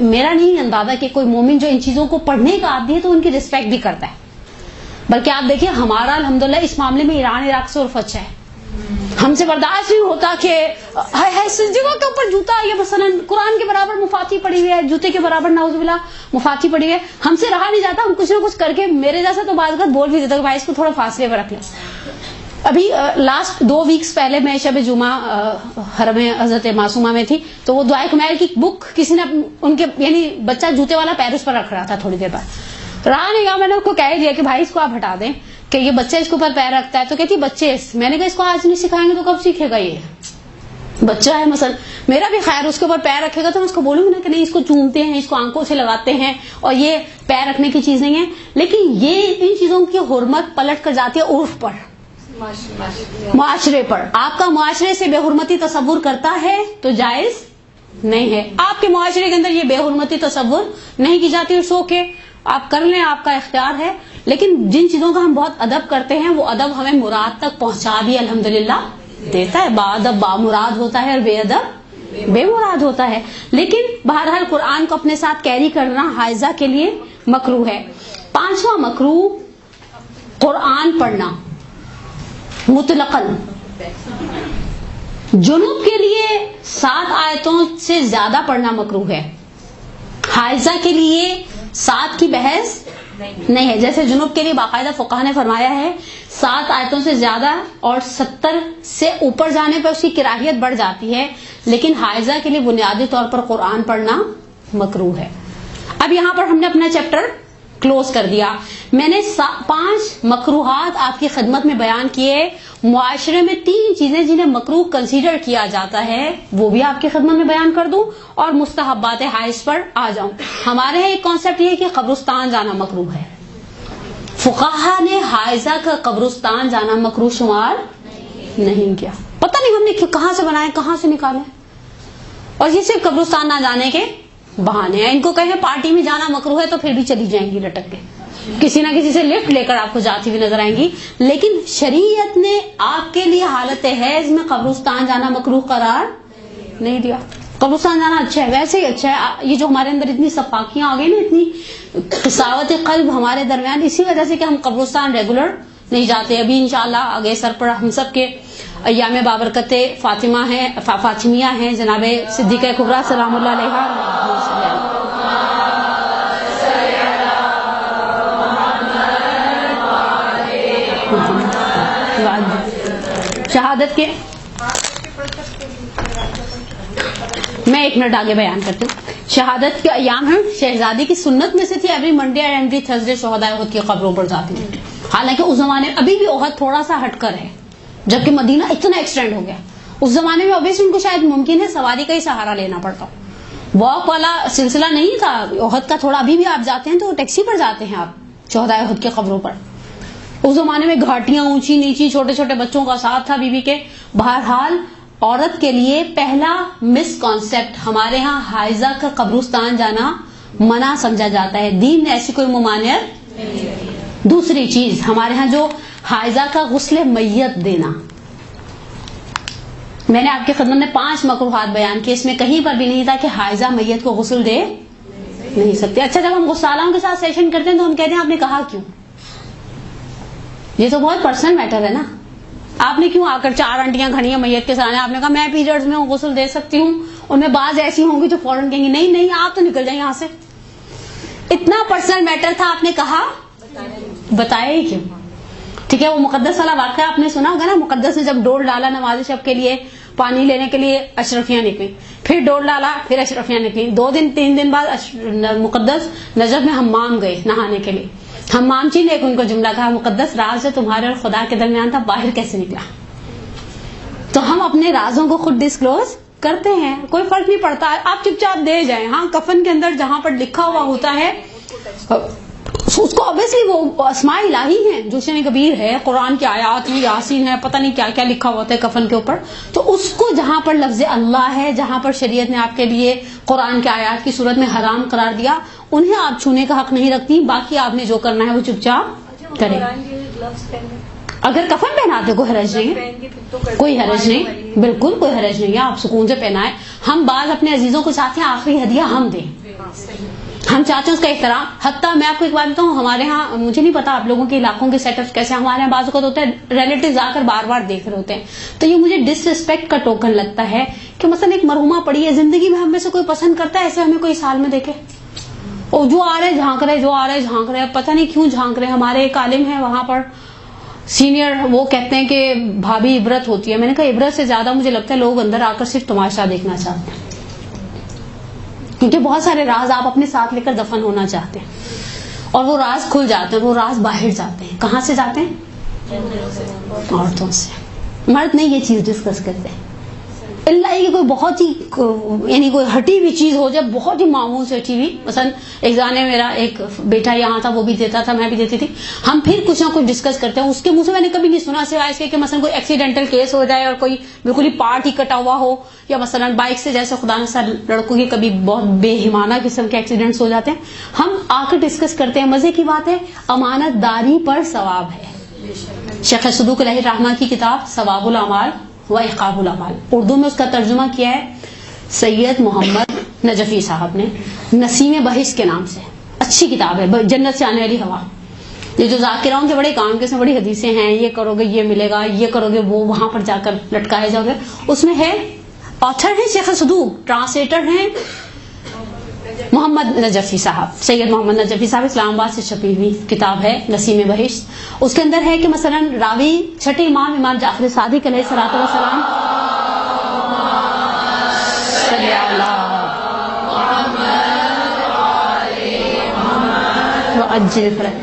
میرا نہیں اندازہ کہ کوئی مومن جو ان چیزوں کو پڑھنے کا عادی ہے تو ان کی رسپیکٹ بھی کرتا ہے. بلکہ آپ دیکھیں ہمارا الحمدللہ اس معاملے میں ایران عراق سے عرف اچھا ہے. ہم سے برداشت نہیں ہوتا کہ جگہ کے اوپر جوتا یا مثلا قرآن کے برابر مفاتی پڑی ہوئی ہے, جوتے کے برابر نعوذ باللہ مفاتی پڑی ہوئی ہے, ہم سے رہا نہیں جاتا, ہم کچھ نہ کچھ کر کے, میرے جیسا تو بعض بول بھی دیتا کہ بھائی اس کو تھوڑا فاصلے پر رکھ لیں. ابھی لاسٹ 2 ویکس پہلے میں شب جمعہ حرم حضرت معصومہ میں تھی, تو وہ دعائے کمیل کی بک کسی نے ان کے یعنی بچہ جوتے والا پیر اس پر رکھ رہا تھا, تھوڑی دیر بعد رہا نہیں گیا, میں نے اس کو کہہ دیا کہ بھائی اس کو آپ ہٹا دیں کہ یہ بچہ اس کے اوپر پیر رکھتا ہے. تو کہتی بچے, میں نے کہا اس کو آج نہیں سکھائیں گے تو کب سیکھے گا, یہ بچہ ہے مثلا میرا بھی خیر اس کے اوپر پیر رکھے گا تو میں اس کو بولوں گی نا کہ نہیں اس کو چومتے ہیں, اس کو آنکھوں سے لگاتے ہیں, اور یہ پیر رکھنے کی چیز نہیں ہے. لیکن یہ ان چیزوں کی حرمت پلٹ کر جاتی ہے عرف پر, معاشرے پر. آپ کا معاشرے سے بے حرمتی تصور کرتا ہے تو جائز نہیں ہے. آپ کے معاشرے کے اندر یہ بے حرمتی تصور نہیں کی جاتی, سو کے آپ کر لیں, آپ کا اختیار ہے. لیکن جن چیزوں کا ہم بہت ادب کرتے ہیں وہ ادب ہمیں مراد تک پہنچا بھی الحمدللہ دیتا ہے. با ادب با مراد ہوتا ہے اور بے ادب بے مراد ہوتا ہے. لیکن بہرحال قرآن کو اپنے ساتھ کیری کرنا حائضہ کے لیے مکروہ ہے. 5واں مکروہ قرآن پڑھنا مطلقاً. جنوب کے لیے 7 آیتوں سے زیادہ پڑھنا مکروہ ہے. حائضہ کے لیے 7 کی بحث نہیں ہے. جیسے جنوب کے لیے باقاعدہ فقہ نے فرمایا ہے 7 آیتوں سے زیادہ اور 70 سے اوپر جانے پر اس کی کراہیت بڑھ جاتی ہے. لیکن حائضہ کے لیے بنیادی طور پر قرآن پڑھنا مکروہ ہے. اب یہاں پر ہم نے اپنا چیپٹر کلوز کر دیا. میں نے 5 مکروہات آپ کی خدمت میں بیان کیے. معاشرے میں 3 چیزیں جنہیں مکروہ کنسیڈر کیا جاتا ہے وہ بھی آپ کی خدمت میں بیان کر دوں, اور مستحبات حائض پر آ جاؤں. ہمارے یہاں ایک کانسیپٹ یہ ہے کہ قبرستان جانا مکروہ ہے. فقہا نے حائضہ کا قبرستان جانا مکروہ شمار نہیں کیا. پتہ نہیں ہم نے کہاں سے بنائے, کہاں سے نکالے, اور یہ صرف قبرستان نہ جانے کے بہانے ہیں. ان کو کہیں پارٹی میں جانا مکروہ ہے تو پھر بھی چلی جائیں گی لٹک کے, کسی نہ کسی سے لفٹ لے کر آپ کو جاتی ہوئی نظر آئیں گی. لیکن شریعت نے آپ کے لیے حالت حیض میں قبرستان جانا مکروہ قرار نہیں دیا. قبرستان جانا اچھا ہے, ویسے ہی اچھا ہے. یہ جو ہمارے اندر اتنی صفاقیاں آ گئی نا, اتنی قساوت قلب ہمارے درمیان, اسی وجہ سے کہ ہم قبرستان ریگولر نہیں جاتے. ابھی انشاءاللہ آگے سر پر ہم سب کے ایام بابرکت فاطمہ ہیں, فاطمیہ ہیں, جناب صدیقہ کبریٰ سلام اللہ علیہا. شہادت کے میں 1 منٹ آگے بیان کرتی ہوں. شہادت کے ایام ہیں. شہزادی کی سنت میں سے تھی ایوری منڈے اور ایوری تھرسڈے شہدائے احد کی قبروں پر جاتی ہیں. حالانکہ اس زمانے ابھی بھی احد تھوڑا سا ہٹ کر ہے, جبکہ مدینہ اتنا ایکسٹینڈ ہو گیا. اس زمانے میں obviously ان کو شاید ممکن ہے سواری کا ہی سہارا لینا پڑتا, واک والا سلسلہ نہیں تھا. احد کا تھوڑا ابھی بھی آپ جاتے ہیں تو ٹیکسی پر جاتے ہیں آپ شہدائے احد کی قبروں پر. اس زمانے میں گھاٹیاں اونچی نیچی, چھوٹے چھوٹے بچوں کا ساتھ تھا بی بی کے. بہرحال عورت کے لیے پہلا مس کانسیپٹ ہمارے ہاں حائضہ کا قبرستان جانا منع سمجھا جاتا ہے. دین نے ایسی کوئی ممانعت. دوسری چیز ہمارے ہاں جو حائضہ کا غسل میت دینا, میں نے آپ کی خدمت میں 5 مکروہات بیان کیے, اس میں کہیں پر بھی نہیں تھا کہ حائضہ میت کو غسل دے نہیں سکتے. اچھا جب ہم غسالوں کے ساتھ سیشن کرتے ہیں تو ہم کہتے ہیں آپ نے کہا کیوں, یہ تو بہت پرسنل میٹر ہے نا. آپ نے کیوں آ کر 4 آنٹیاں کھڑی ہیں میت کے سامنے, آپ نے کہا میں پیریڈز میں غسل دے سکتی ہوں. ان میں بعض ایسی ہوں گی جو فوراً کہیں گی نہیں نہیں آپ تو نکل جائیں یہاں سے. اتنا پرسنل میٹر تھا, آپ نے کہا بتایا ہی کیوں. ٹھیک ہے, وہ مقدس والا واقعہ آپ نے سنا ہوگا نا. مقدس نے جب ڈور ڈالا نماز شب کے لیے پانی لینے کے لیے, اشرفیاں نکلی, پھر ڈور ڈالا, پھر اشرفیاں نکلی. 2 دن 3 دن بعد مقدس نجف میں حمام گئے نہانے کے لیے. حمام چی نے ایک ان کو جملہ کہا, مقدس راز جو تمہارے اور خدا کے درمیان تھا باہر کیسے نکلا. تو ہم اپنے رازوں کو خود ڈسکلوز کرتے ہیں, کوئی فرق نہیں پڑتا, آپ چپ چاپ دے جائیں. ہاں کفن کے اندر جہاں پر لکھا ہوا ہوتا ہے اس اس کو obviously وہ اسماء الہی ہیں، جوشن کبیر ہے، قرآن کی آیات میں یاسین ہے، پتہ نہیں کیا کیا لکھا ہوتا ہے کفن کے اوپر. تو اس کو جہاں پر لفظ اللہ ہے، جہاں پر شریعت نے آپ کے لیے قرآن کے آیات کی صورت میں حرام قرار دیا، انہیں آپ چھونے کا حق نہیں رکھتی. باقی آپ نے جو کرنا ہے وہ چپ چاپ کریں. اگر کفن پہناتے کوئی حرج نہیں ہے، کوئی حرج نہیں، بالکل کوئی حرج نہیں ہے، آپ سکون سے پہنائیں. ہم بعض اپنے عزیزوں کو چاہتے ہیں آخری ہدیہ ہم دیں، ہم چاہتے ہیں اس کا احترام. حتیٰ میں آپ کو ایک بات بتاؤں، ہمارے ہاں، مجھے نہیں پتا آپ لوگوں کے علاقوں کے سیٹ اپ کیسے، ہمارے یہاں بعض اوقات ہوتا ہے ریلیٹیوز آ کر بار بار دیکھ رہے ہوتے ہیں، تو یہ مجھے ڈس ریسپیکٹ کا ٹوکن لگتا ہے کہ مثلا ایک مرحومہ پڑی ہے، زندگی میں ہم میں سے کوئی پسند کرتا ہے ایسے ہمیں کوئی سال میں دیکھے، اور جو آ رہے جھانک رہے، جو آ رہے جھانک رہے، پتہ نہیں کیوں جھانک رہے. ہمارے ایک عالم ہیں وہاں پر سینئر، وہ کہتے ہیں کہ بھابھی عبرت ہوتی ہے. میں نے کہا عبرت سے زیادہ مجھے لگتا ہے لوگ اندر آ کر صرف تماشا دیکھنا چاہتے ہیں، کیونکہ بہت سارے راز آپ اپنے ساتھ لے کر دفن ہونا چاہتے ہیں، اور وہ راز کھل جاتے ہیں، وہ راز باہر جاتے ہیں. کہاں سے جاتے ہیں؟ عورتوں سے. مرد نہیں یہ چیز ڈسکس کرتے ہیں، اللہ یہ کوئی بہت ہی یعنی کوئی ہٹی ہوئی چیز ہو جائے، بہت ہی معمول سے ہٹی ہوئی. مثلا ایک زمانے میں میرا ایک بیٹا یہاں تھا، وہ بھی دیتا تھا، میں بھی دیتی تھی. ہم پھر کچھ نہ کچھ ڈسکس کرتے ہیں. اس کے منہ سے میں نے کبھی نہیں سنا سوائے اس کے کہ مثلا کوئی ایکسیڈنٹل کیس ہو جائے اور کوئی بالکل ہی پارٹ ہی کٹا ہوا ہو، یا مثلا بائک سے جیسے خدا نخواستہ لڑکوں کے کبھی بہت بے ایمانہ قسم کے ایکسیڈنٹس ہو جاتے ہیں. ہم آ کر ڈسکس کرتے ہیں. مزے کی بات ہے امانت داری پر ثواب ہے. شیخ صدوق علیہ الرحمہ کی کتاب ثواب الاعمال و عقاب الاعمال، اردو میں اس کا ترجمہ کیا ہے سید محمد نجفی صاحب نے، نسیم بہشت کے نام سے. اچھی کتاب ہے، جنت سے آنے والی ہوا. یہ جو ذاکراؤں کے بڑے کام کے، اس میں بڑی حدیثیں ہیں، یہ کرو گے یہ ملے گا، یہ کرو گے وہ وہاں پر جا کر لٹکائے جاؤ گے. اس میں ہے آتھر ہیں شیخ صدوق، ٹرانسلیٹر ہیں محمد نجفی صاحب، سید محمد نجفی صاحب. اسلام آباد سے چھپی ہوئی کتاب ہے نسیم بہشت. اس کے اندر ہے کہ مثلا راوی چھٹے امام جعفر صادق علیہ الصلوۃ والسلام،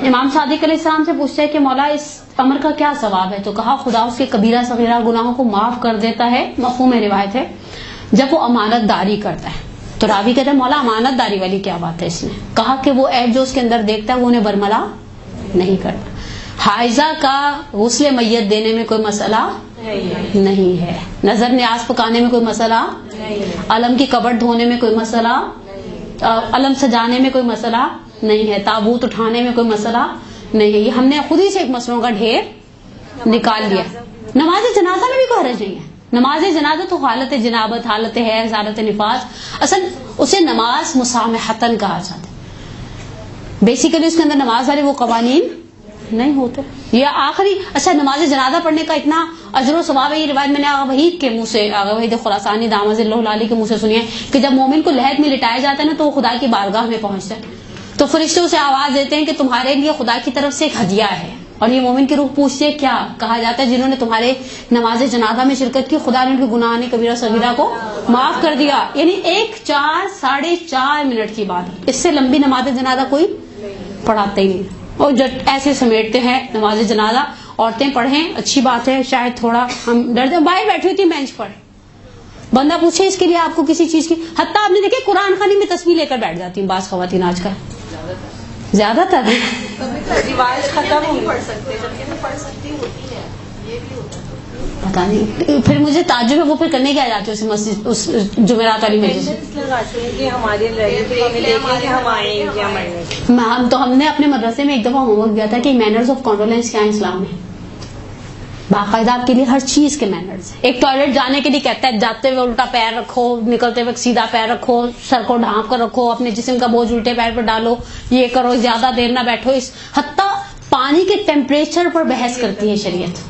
امام صادق علیہ السلام سے پوچھتا ہے کہ مولا اس امر کا کیا ثواب ہے؟ تو کہا خدا اس کے کبیرہ صغیرہ گناہوں کو معاف کر دیتا ہے. مفہوم روایت ہے جب وہ امانت داری کرتا ہے. تو راوی کہتا ہے مولا امانت داری والی کیا بات ہے اس میں؟ کہا کہ وہ عیب جو اس کے اندر دیکھتا ہے وہ انہیں برملا نہیں کرتا. حائضہ کا غسل میت دینے میں کوئی مسئلہ نہیں ہے، نظر نیاز پکانے میں کوئی مسئلہ، علم کی قبر دھونے میں کوئی مسئلہ، علم سجانے میں کوئی مسئلہ نہیں ہے، تابوت اٹھانے میں کوئی مسئلہ نہیں ہے. یہ ہم نے خود ہی سے ایک مسئلوں کا ڈھیر نکال لیا. نماز جنازہ میں بھی کوئی حرج نہیں ہے. نماز جنازہ تو حالت جنابت، حالت حیض، حالت نفاس، اصل اسے نماز مسامحتن کہا جاتا ہے. بیسیکلی اس کے اندر نماز والے وہ قوانین نہیں ہوتے. یہ آخری اچھا نماز جنازہ پڑھنے کا اتنا اجر و ثواب ہے. یہ روایت میں نے آغا وحید کے منہ سے، آغا وحید خراسانی دامت اللہ علیہ کے منہ سے سنی ہے کہ جب مومن کو لحد میں لٹایا جاتا ہے نا تو وہ خدا کی بارگاہ میں پہنچتا ہے، تو فرشتے اسے آواز دیتے ہیں کہ تمہارے لیے خدا کی طرف سے ایک ہدیہ ہے. اور یہ مومن کی روح پوچھتی ہے کیا؟ کہا جاتا ہے جنہوں نے تمہارے نماز جنازہ میں شرکت کی خدا نے ان کے گناہ کبیرہ صغیرہ کو معاف کر دیا. یعنی 4.5 منٹ کی بات، اس سے لمبی نماز جنازہ کوئی پڑھاتا ہی نہیں. اور جب ایسے سمیٹتے ہیں نماز جنازہ، عورتیں پڑھیں اچھی بات ہے، شاید تھوڑا ہم ڈرتے. باہر بیٹھی ہوتی بینچ پر، بندہ پوچھے اس کے لیے آپ کو کسی چیز کی، حتیٰ آپ نے دیکھے قرآن خوانی میں تصویر لے کر بیٹھ جاتی ہیں بعض خواتین آج کل، زیادہ تر رواج ختم نہیں پڑھ سکتے، جبکہ میں پڑھ سکتی ہوتی ہے، یہ بھی ہوتا ہے. پتا نہیں پھر مجھے تعجب ہے وہ پھر کرنے کیا جاتے اس مسجد، اس جمعرات والی مسجد. ہم نے اپنے مدرسے میں ایک دفعہ ہوم ورک دیا تھا کہ مینرز آف کانڈولینس کیا ہے اسلام میں. باقاعدہ آپ کے لیے ہر چیز کے مینرز. ایک ٹوائلٹ جانے کے لیے کہتا ہے جاتے ہوئے الٹا پیر رکھو، نکلتے ہوئے سیدھا پیر رکھو، سر کو ڈھانپ کر رکھو، اپنے جسم کا بوجھ الٹے پیر پر ڈالو، یہ کرو، زیادہ دیر نہ بیٹھو. حتیٰ پانی کے ٹیمپریچر پر بحث کرتی ہے شریعت.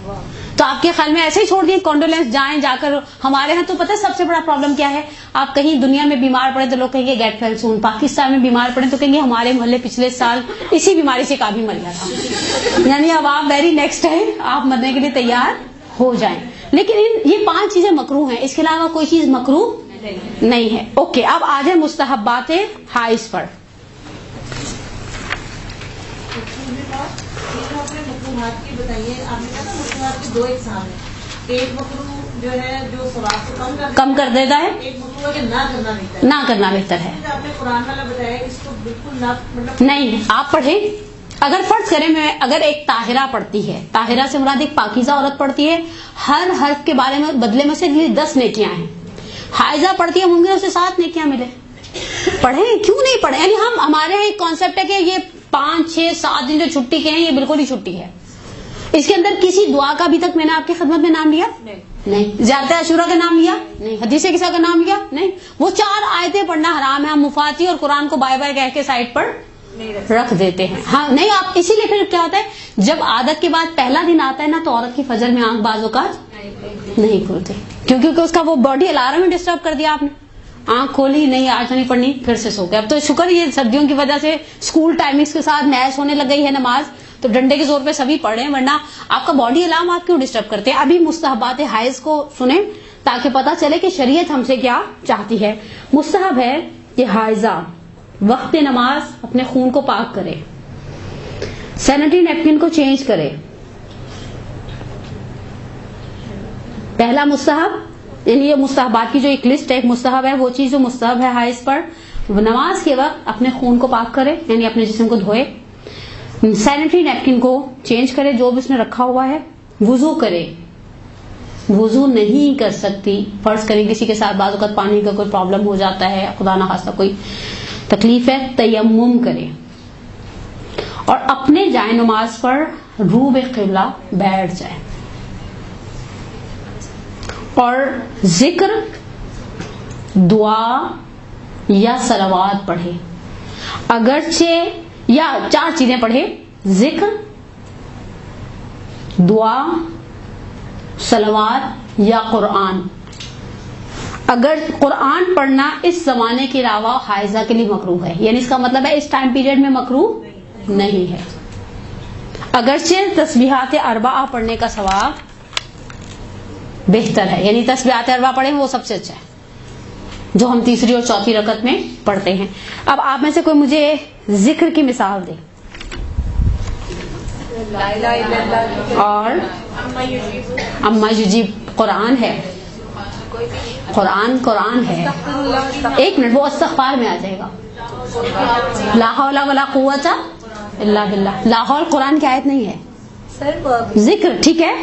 تو آپ کے خیال میں ایسے ہی چھوڑ دیں کانڈولینس جائیں جا کر؟ ہمارے ہاں تو پتہ ہے سب سے بڑا پرابلم کیا ہے، آپ کہیں دنیا میں بیمار پڑے تو لوگ کہیں گے گیٹ ویل سون، پاکستان میں بیمار پڑے تو کہیں گے ہمارے محلے پچھلے سال اسی بیماری سے کابھی مر گیا تھا. یعنی اب آپ ویری نیکسٹ ٹائم آپ مرنے کے لیے تیار ہو جائیں. لیکن یہ 5 چیزیں مکروہ ہیں، اس کے علاوہ کوئی چیز مکروہ نہیں ہے. اوکے اب آ جائیں مستحبات حائض پر. بتائیے آپ نے کہا نا مکروہات کے 2 اقسام ہیں، ایک مکروہ جو ہے جو ثواب کو کم کر دیتا ہے، ایک مکروہ کہ نہ کرنا بہتر ہے. نہ کرنا بہتر ہے. آپ نے قرآن والا بتایا اس کو بالکل نہ، مطلب نہیں آپ پڑھیں اگر فرض کریں اگر ایک طاہرہ پڑھتی ہے، طاہرہ سے مراد ایک پاکیزہ عورت پڑھتی ہے، ہر حرف کے بارے میں بدلے میں سے 10 نیکیاں ہیں. حائضہ پڑھتی ہے، ممکن اسے 7 نیکیاں ملے. پڑھیں کیوں نہیں پڑھیں؟ یعنی ہمارے یہاں ایک کانسیپٹ ہے کہ یہ 5 6 7 دن جو چھٹی کے ہیں یہ بالکل ہی چھٹی ہے. اس کے اندر کسی دعا کا ابھی تک میں نے آپ کی خدمت میں نام لیا نہیں. زیارت عاشورہ کا نام لیا نہیں. حدیث کسا کا نام لیا نہیں. وہ 4 آیتیں پڑھنا حرام ہے. ہم مفاتی اور قرآن کو بائے بائے کہہ کے سائڈ پر رکھ دیتے ہیں. ہاں نہیں آپ اسی لیے پھر کیا ہوتا ہے جب عادت کے بعد پہلا دن آتا ہے نا تو عورت کی فجر میں آنکھ بعض اوقات نہیں کھلتی کیونکہ اس کا وہ باڈی الارم ہی ڈسٹرب کر دیا آپ نے. آنکھ کھولی نہیں آج نہیں پڑھنی پھر سے سو گئے. اب تو شکر یہ سردیوں کی وجہ سے اسکول ٹائمنگز کے ساتھ میچ ہونے لگ گئی ہے نماز تو ڈنڈے کے زور پہ سبھی پڑھ رہے ہیں ورنہ آپ کا باڈی الارم آپ کیوں ڈسٹرب کرتے ہیں. ابھی مستحبات حائض کو سنیں تاکہ پتہ چلے کہ شریعت ہم سے کیا چاہتی ہے. مستحب ہے کہ حائضہ وقت نماز اپنے خون کو پاک کرے، سینیٹری نیپکن کو چینج کرے. پہلا مستحب یعنی یہ مستحبات کی جو ایک لسٹ ہے، ایک مستحب ہے وہ چیز جو مستحب ہے حائض پر، نماز کے وقت اپنے خون کو پاک کرے یعنی اپنے جسم کو دھوئے، سینیٹری نیپکن کو چینج کرے جو بھی اس نے رکھا ہوا ہے، وضو کرے. وضو نہیں کر سکتی فرض کریں کسی کے ساتھ بعض اوقات پانی کا کوئی پرابلم ہو جاتا ہے، خدا نہ خواستہ کوئی تکلیف ہے، تیمم کرے اور اپنے جائے نماز پر رو بے قبلہ بیٹھ جائے اور ذکر، دعا یا صلوات پڑھے. اگرچہ یا 4 چیزیں پڑھے، ذکر، دعا، صلوات یا قرآن. اگر قرآن پڑھنا اس زمانے کے علاوہ حائضہ کے لیے مکروہ ہے یعنی اس کا مطلب ہے اس ٹائم پیریڈ میں مکروہ نہیں ہے. اگرچہ تسبیحات اربعہ پڑھنے کا ثواب بہتر ہے یعنی تسبیحات اربعہ پڑھیں وہ سب سے اچھا ہے جو ہم تیسری اور چوتھی رکعت میں پڑھتے ہیں. اب آپ میں سے کوئی مجھے ذکر کی مثال دے. اور اما یجیب قرآن ہے، قرآن ہے. 1 منٹ وہ استغفار میں آ جائے گا. لا حول ولا قوت الا باللہ. لا حول قرآن کی آیت نہیں ہے. ذکر ٹھیک ہے.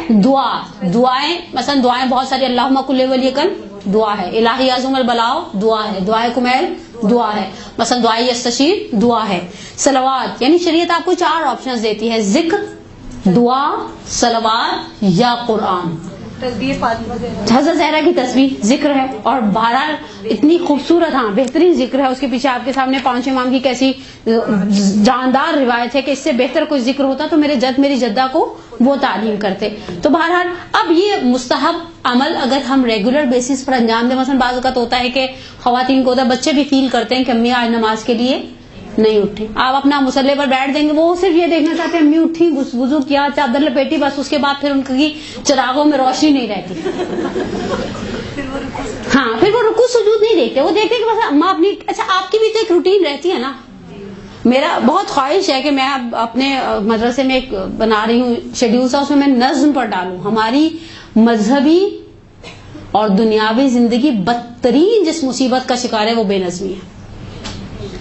دعائیں مثلا دعائیں بہت ساری، اللہم کل ولیکن دعا ہے، الہی عظم البلاؤ دعا ہے، دعائے کمیل دعا ہے، مثلا دعائے یستشیر دعا ہے. صلوات یعنی شریعت آپ کو 4 آپشنز دیتی ہے، ذکر، دعا، صلوات یا قرآن. حضرت زہرا کی تسبیح ذکر ہے اور بہرحال اتنی خوبصورت بہترین ذکر ہے. اس کے پیچھے آپ کے سامنے 5 امام کی کیسی جاندار روایت ہے کہ اس سے بہتر کوئی ذکر ہوتا تو میرے جد میری جدہ کو وہ تعلیم کرتے. تو بہرحال اب یہ مستحب عمل اگر ہم ریگولر بیسس پر انجام دیں، مثلا بعض اوقات ہوتا ہے کہ خواتین کو ہوتا ہے، بچے بھی فیل کرتے ہیں کہ امی آج نماز کے لیے نہیں اٹھی. آپ اپنا مسلح پر بیٹھ دیں گے، وہ صرف یہ دیکھنا چاہتے ہیں امی اٹھی، وضو کیا، چادر لپیٹی، بس اس کے بعد پھر ان کی چراغوں میں روشنی نہیں رہتی. ہاں پھر وہ رکوع سجود نہیں دیکھتے، وہ دیکھتے کہ بس اماں اپنی. اچھا آپ کی بھی تو ایک روٹین رہتی ہے نا. میرا بہت خواہش ہے کہ میں اب اپنے مدرسے میں ایک بنا رہی ہوں شیڈیول سا، اس میں نظم پر ڈالوں. ہماری مذہبی اور دنیاوی زندگی بدترین جس مصیبت کا شکار ہے وہ بے نظمی ہے.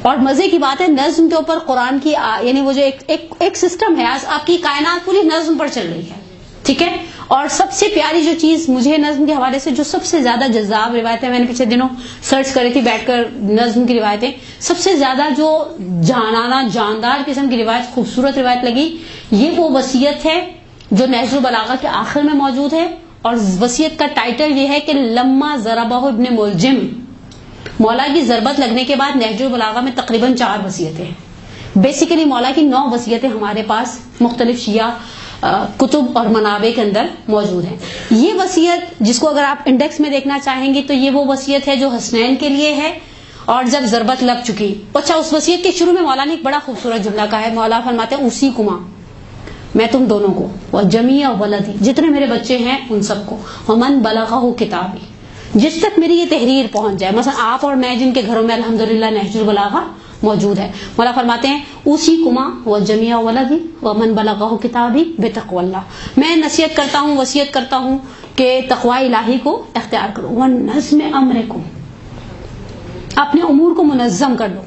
اور مزے کی بات ہے نظم کے اوپر قرآن کی یعنی وہ جو ایک سسٹم ہے، آپ کی کائنات پوری نظم پر چل رہی ہے. ٹھیک ہے. اور سب سے پیاری جو چیز مجھے نظم کے حوالے سے جو سب سے زیادہ جذاب روایتیں میں نے پچھلے دنوں سرچ کری تھی بیٹھ کر نظم کی روایتیں، سب سے زیادہ جو جانانہ جاندار قسم کی روایت، خوبصورت روایت لگی، یہ وہ وصیت ہے جو نہج البلاغہ کے آخر میں موجود ہے. اور وصیت کا ٹائٹل یہ ہے کہ لما ضربہ ابن ملجم. مولا کی ضربت لگنے کے بعد نہج البلاغہ میں تقریباً 4 وصیتیں ہیں. بیسیکلی مولا کی 9 وصیتیں ہمارے پاس مختلف شیعہ کتب اور منابع کے اندر موجود ہیں. یہ وصیت جس کو اگر آپ انڈیکس میں دیکھنا چاہیں گی تو یہ وہ وصیت ہے جو حسنین کے لیے ہے اور جب ضربت لگ چکی. اچھا اس وصیت کے شروع میں مولا نے ایک بڑا خوبصورت جملہ کہا ہے. مولا فرماتے ہیں اسی کما، میں تم دونوں کو، وجمیع ولدی، جتنے میرے بچے ہیں ان سب کو، ومن بلغہ کتابی، جس تک میری یہ تحریر پہنچ جائے. مثلا آپ اور میں جن کے گھروں میں الحمدللہ نہج البلاغہ موجود ہے، مولا فرماتے ہیں اسی کما وجمیع ولدی ومن بلغہ کتابی بتقوی اللہ. میں نصیحت کرتا ہوں، وصیت کرتا ہوں کہ تقوی الہی کو اختیار کرو. ونظم امرکم، اپنے امور کو منظم کر لو.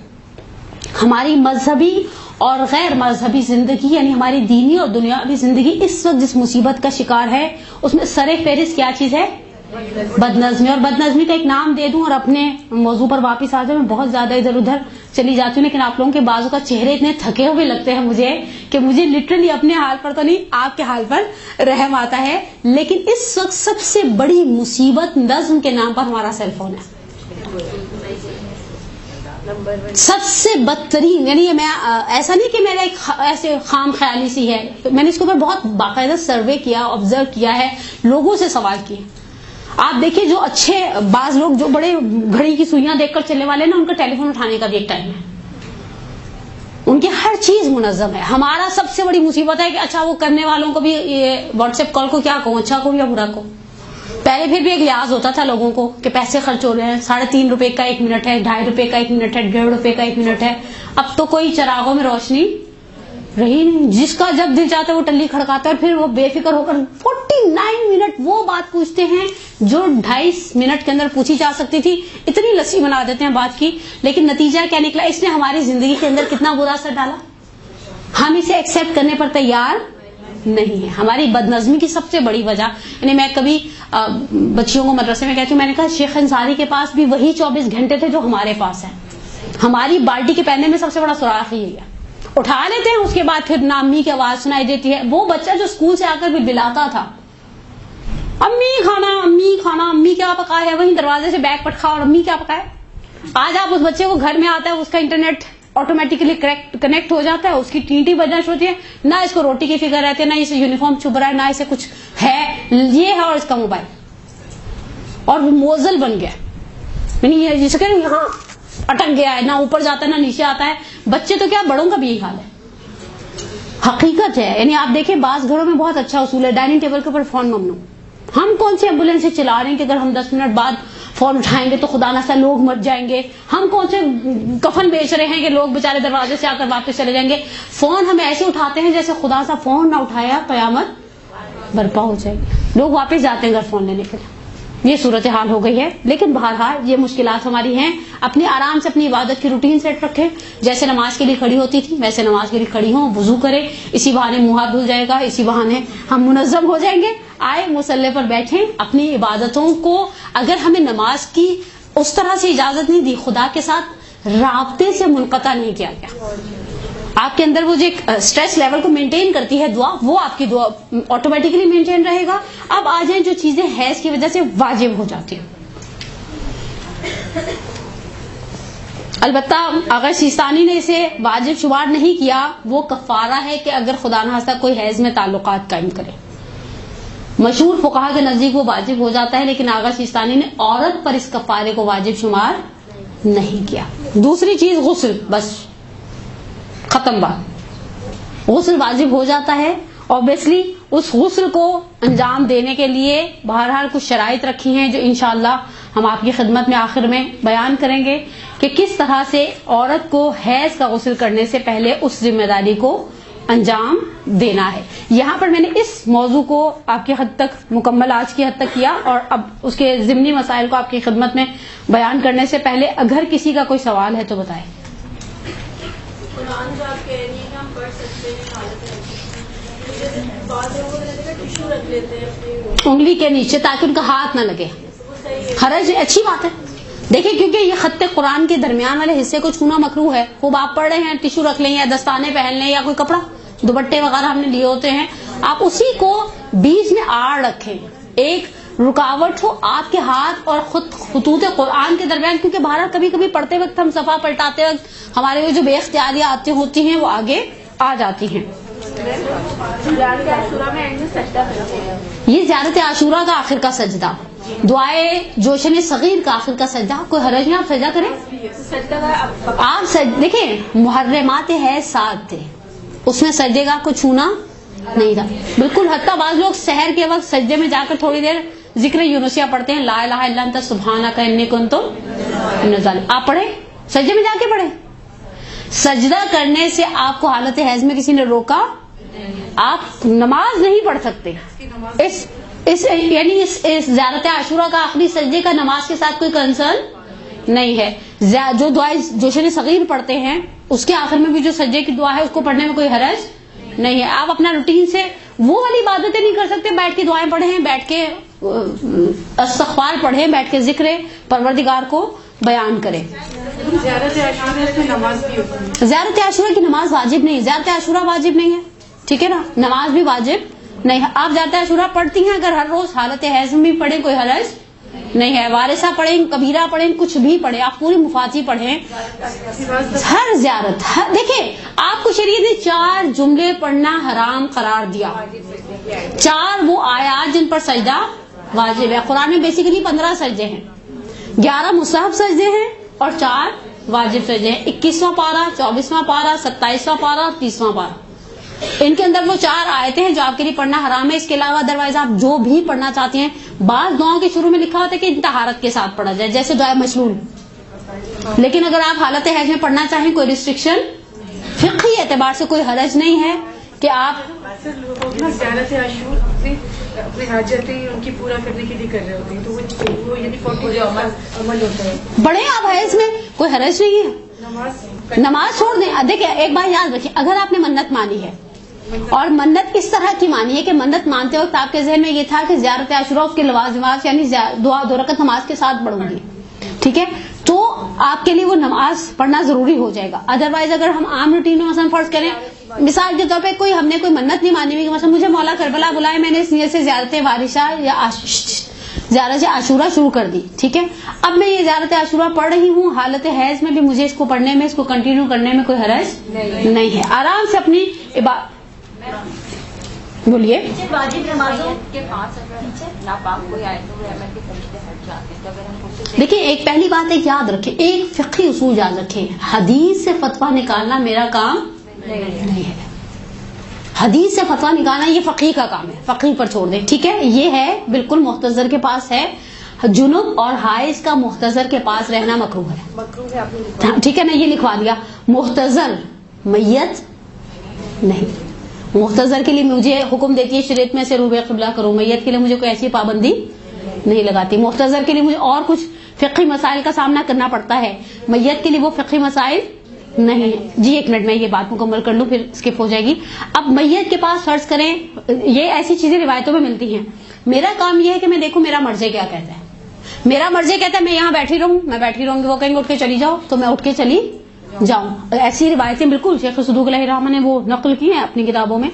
ہماری مذہبی اور غیر مذہبی زندگی یعنی ہماری دینی اور دنیاوی زندگی اس وقت جس مصیبت کا شکار ہے اس میں سر فہرست کیا چیز ہے؟ بد نظمی. اور بد نظمی کا ایک نام دے دوں اور اپنے موضوع پر واپس آ جاؤں. میں بہت زیادہ ادھر ادھر چلی جاتی ہوں لیکن آپ لوگوں کے بازو کا چہرے اتنے تھکے ہوئے لگتے ہیں مجھے کہ مجھے لٹرلی اپنے حال پر تو نہیں آپ کے حال پر رحم آتا ہے. لیکن اس وقت سب سے بڑی مصیبت نظم کے نام پر ہمارا سیل فون ہے. سب سے بدترین یعنی میں ایسا نہیں کہ میرا ایک ایسے خام خیالی سی ہے, میں نے اس کے اوپر بہت باقاعدہ سروے کیا, آبزرو کیا ہے, لوگوں سے سوال کیے. آپ دیکھیں جو اچھے بعض لوگ جو بڑے گھڑی کی سوئیاں دیکھ کر چلنے والے نا ان کا ٹیلی فون اٹھانے کا بھی ایک ٹائم ہے, ان کی ہر چیز منظم ہے. ہمارا سب سے بڑی مصیبت ہے کہ اچھا وہ کرنے والوں کو بھی یہ واٹس ایپ کال کو کیا کہوں, اچھا کو یا برا کو. پہلے پھر بھی ایک لحاظ ہوتا تھا لوگوں کو کہ پیسے خرچ ہو رہے ہیں, 3.5 روپے کا 1 منٹ ہے, 2.5 روپے کا 1 منٹ ہے, 1.5 روپے کا 1 منٹ ہے. اب تو کوئی چراغوں میں روشنی رہی نہیں, جس کا جب دل چاہتا ہے وہ ٹلی کھڑکاتا ہے اور پھر وہ بے فکر ہو کر 49 منٹ وہ بات پوچھتے ہیں جو 2.5 منٹ کے اندر پوچھی جا سکتی تھی. اتنی لسی بنا دیتے ہیں بات کی. لیکن نتیجہ کیا نکلا؟ اس نے ہماری زندگی کے اندر کتنا برا اثر ڈالا. ہم اسے ایکسپٹ کرنے پر تیار نہیں ہے. ہماری بد نظمی کی سب سے بڑی وجہ, یعنی میں کبھی بچیوں کو مدرسے میں کہتی ہوں, میں نے کہا شیخ انصاری کے پاس بھی وہی 24 گھنٹے تھے جو ہمارے پاس ہیں. ہماری بالٹی کے پہننے میں سب سے بڑا سوراخ یہی ہے. اٹھا لیتے ہیں, اس کے بعد پھر امی کی آواز سنائی دیتی ہے. وہ بچہ جو اسکول سے آ کر بھی بلاتا تھا امی کھانا, امی کھانا, امی کیا پکا ہے, وہیں دروازے سے بیگ پٹکھا اور امی کیا پکا ہے. آج آپ اس بچے کو گھر میں آتا ہے, اس کا انٹرنیٹ آٹومیٹکلی کنیکٹ ہو جاتا ہے, اس کی ٹینٹی بجنا شروع ہوتی ہے, نہ اس کو روٹی کی فکر رہتی ہے, نہ اسے یونیفارم چبھ رہا ہے, نہ اسے کچھ ہے, یہ ہے اور اس کا موبائل, اور وہ موزل بن گیا. یعنی جس کے یہاں اٹک گیا ہے, نہ اوپر جاتا ہے نہ نیچے آتا ہے. بچے تو کیا, بڑوں کا بھی یہی حال ہے. حقیقت ہے. یعنی آپ دیکھیں بعض گھروں میں بہت اچھا اصول ہے, ڈائننگ ٹیبل کے اوپر فون ممنوع. ہم کون سی ایمبولینس سے چلا رہے ہیں کہ اگر ہم 10 منٹ بعد فون اٹھائیں گے تو خدا نہ خواستہ لوگ مر جائیں گے. ہم کون سے کفن بیچ رہے ہیں کہ لوگ بےچارے دروازے سے آ کر واپس چلے جائیں گے. فون ہم ایسے اٹھاتے ہیں جیسے خدا سا فون نہ اٹھایا قیامت برپا ہو جائے گی. لوگ واپس جاتے ہیں گھر فون لینے کے لیے. یہ صورتحال ہو گئی ہے. لیکن بہرحال یہ مشکلات ہماری ہیں. اپنی آرام سے اپنی عبادت کی روٹین سیٹ رکھیں. جیسے نماز کے لیے کھڑی ہوتی تھی ویسے نماز کے لیے کھڑی ہوں, وضو کرے, اسی بہانے منہ ہاتھ دھل جائے گا, اسی بہانے ہم منظم ہو جائیں گے. آئے مصلی پر بیٹھیں, اپنی عبادتوں کو, اگر ہمیں نماز کی اس طرح سے اجازت نہیں دی, خدا کے ساتھ رابطے سے منقطع نہیں کیا گیا, آپ کے اندر وہ جو ایک اسٹریس لیول کو مینٹین کرتی ہے دعا, وہ آپ کی دعا آٹومیٹکلی مینٹین رہے گا. اب آ جائیں جو چیزیں حیض کی وجہ سے واجب ہو جاتی ہیں. البتہ اگر سیستانی نے اسے واجب شمار نہیں کیا, وہ کفارہ ہے کہ اگر خدا نخواستہ کوئی حیض میں تعلقات قائم کرے. مشہور فقہا کے نزدیک وہ واجب ہو جاتا ہے, لیکن آغا سیستانی نے عورت پر اس کفارے کو واجب شمار نہیں کیا. دوسری چیز غسل, بس ختم بات. غسل واجب ہو جاتا ہے. اوبیسلی اس غسل کو انجام دینے کے لیے بہرحال کچھ شرائط رکھی ہیں جو انشاءاللہ ہم آپ کی خدمت میں آخر میں بیان کریں گے کہ کس طرح سے عورت کو حیض کا غسل کرنے سے پہلے اس ذمہ داری کو انجام دینا ہے. یہاں پر میں نے اس موضوع کو آپ کی حد تک مکمل آج کی حد تک کیا, اور اب اس کے ضمنی مسائل کو آپ کی خدمت میں بیان کرنے سے پہلے اگر کسی کا کوئی سوال ہے تو بتائیں. قرآن جو آپ کہہ رہی ہیں کہ ہم پڑھ سکتے ہیں, بعض لوگ ٹشو رکھ لیتے ہیں انگلی کے نیچے تاکہ ان کا ہاتھ نہ لگے. حرج اچھی بات ہے. دیکھیں کیونکہ یہ خط قرآن کے درمیان والے حصے کو چھونا مکروہ ہے. خوب آپ پڑھ رہے ہیں, ٹشو رکھ لیں یا دستانے پہن لیں یا کوئی کپڑا دوپٹے وغیرہ ہم نے لیے ہوتے ہیں, آپ اسی کو بیچ میں آڑ رکھیں, ایک رکاوٹ ہو آپ کے ہاتھ اور خطوط قرآن کے درمیان. کیونکہ بہرحال کبھی کبھی پڑھتے وقت ہم صفحہ پلٹاتے وقت ہمارے جو بے اختیاریات ہوتی ہیں وہ آگے آ جاتی ہیں. یہ زیارت عاشورہ کا آخر کا سجدہ, دعائے جوشن صغیر کا آخر کا سجدہ, کوئی حرج نہیں, آپ سجدہ کریں. آپ دیکھیں محرمات ہے 7 تھے, اس میں سجدے کا کوئی چھونا نہیں تھا بالکل. حتیٰ بعض لوگ سحر کے وقت سجدے میں جا کر تھوڑی دیر ذکر یونسیہ پڑھتے ہیں, لا الہ الا انت سبحانک انی کنت من الظالمین. آپ پڑھیں, سجدے میں جا کے پڑھیں. سجدہ کرنے سے آپ کو حالت حیض میں کسی نے روکا, آپ نماز نہیں پڑھ سکتے. یعنی اس زیارت عاشورہ کا آخری سجدے کا نماز کے ساتھ کوئی کنسرن نہیں ہے. جو دعائیں جوشن صغیر پڑھتے ہیں اس کے آخر میں بھی جو سجدے کی دعا ہے اس کو پڑھنے میں کوئی حرج نہیں ہے. آپ اپنا روٹین سے وہ والی عبادتیں نہیں کر سکتے, بیٹھ کے دعائیں پڑھیں, بیٹھ کے استغفار پڑھیں, بیٹھ کے ذکر پروردگار کو بیان کریں. زیارت عاشورہ میں نماز بھی ہوتی ہے. زیارت عاشورہ کی نماز واجب نہیں ہے, زیارت عاشورہ واجب نہیں ہے, ٹھیک ہے نا, نماز بھی واجب نہیں ہے. آپ زیارت عاشورہ پڑھتی ہیں اگر ہر روز حالت حیض میں بھی پڑھیں کوئی حرج نہیں ہے. وارثہ پڑھیں, کبیرہ پڑھیں, کچھ بھی پڑھیں, آپ پوری مفاتی پڑھیں. ہر زیارت دیکھیں آپ کو شریعت نے 4 جملے پڑھنا حرام قرار دیا, 4 وہ آیات جن پر سجدہ واجب ہے. قرآن میں بیسیکلی 15 سجدے ہیں, 11 مستحب سجدے ہیں اور 4 واجب سجدے ہیں. 21واں پارہ, 24واں پارہ, 27واں پارہ, 30واں پارہ, ان کے اندر وہ 4 آیتیں ہیں جو آپ کے لیے پڑھنا حرام ہے. اس کے علاوہ ادروائز آپ جو بھی پڑھنا چاہتے ہیں. بعض دعاؤں کے شروع میں لکھا ہوتا ہے کہ طہارت کے ساتھ پڑھا جائے, جیسے دعائے مشلول, لیکن اگر آپ حالت حیض میں پڑھنا چاہیں کوئی ریسٹرکشن فقہی اعتبار سے کوئی حرج نہیں ہے کہ آپ زیارت عاشور اپنے حاجتیں ان کی پورا کرنے کے لیے کر رہے ہوتے ہیں, تو وہ یعنی 40 عمل ہوتا ہے. پڑھیں آپ حیض میں, کوئی حرج نہیں ہے. نماز چھوڑ دیں. دیکھیں ایک بات یاد رکھیں, اگر آپ نے منت مانی ہے اور منت اس طرح کی مانی ہے کہ منت مانتے وقت آپ کے ذہن میں یہ تھا کہ زیارت عاشورہ اس کے لوازمات یعنی دعا 2 رکعت نماز کے ساتھ پڑھوں گی, ٹھیک ہے, تو آپ کے لیے وہ نماز پڑھنا ضروری ہو جائے گا. ادروائز اگر ہم عام روٹین میں مثلا فرض کریں, مثال کے طور پہ ہم نے کوئی منت نہیں مانی ہوئی کہ مثلا مجھے مولا کربلا بلائے, میں نے اس نیت سے زیارت وارثہ یا زیارت عاشورہ شروع کر دی, ٹھیک ہے. اب میں یہ زیارت عاشورہ پڑھ رہی ہوں حالت حیض میں بھی, مجھے اس کو پڑھنے میں, اس کو کنٹینیو کرنے میں کوئی حرج نہیں ہے. آرام سے اپنی بولیے. واجب نمازوں کے 5 پیچھے ناپاک کوئی آیت و رحمت کے فرشتے ہٹ جاتے ہیں, تو اگر ہم کوشش دیکھیں ایک پہلی بات ہے یاد رکھیں, ایک فقہی اصول یاد رکھیں, حدیث سے فتویٰ نکالنا میرا کام نہیں ہے. حدیث سے فتویٰ نکالنا یہ فقیہ کا کام ہے, فقیہ پر چھوڑ دیں, ٹھیک ہے. یہ ہے بالکل محتضر کے پاس ہے, جنوب اور حائض کا محتضر کے پاس رہنا مکروہ ہے, ٹھیک ہے نا, یہ لکھوا دیا. محتضر میت نہیں, محتضر کے لیے مجھے حکم دیتی ہے شریعت میں سے روبہ قبلہ کرو, میت کے لیے مجھے کوئی ایسی پابندی نہیں لگاتی. محتضر کے لیے مجھے اور کچھ فقہی مسائل کا سامنا کرنا پڑتا ہے, میت کے لیے وہ فقہی مسائل نہیں ہے. جی ایک منٹ میں یہ بات مکمل کر لوں پھر اسکپ ہو جائے گی. اب میت کے پاس فرض کریں, یہ ایسی چیزیں روایتوں میں ملتی ہیں, میرا کام یہ ہے کہ میں دیکھوں میرا مرجع کیا کہتا ہے. میرا مرجع کہتا ہے میں یہاں بیٹھی رہوں, میں بیٹھی رہوں گی, وہ کہیں گے اٹھ کے چلی جاؤ تو میں اٹھ کے چلی جاؤں. ایسی روایتیں بالکل شیخ صدوق علیہ الرحمہ نے وہ نقل کی ہیں اپنی کتابوں میں,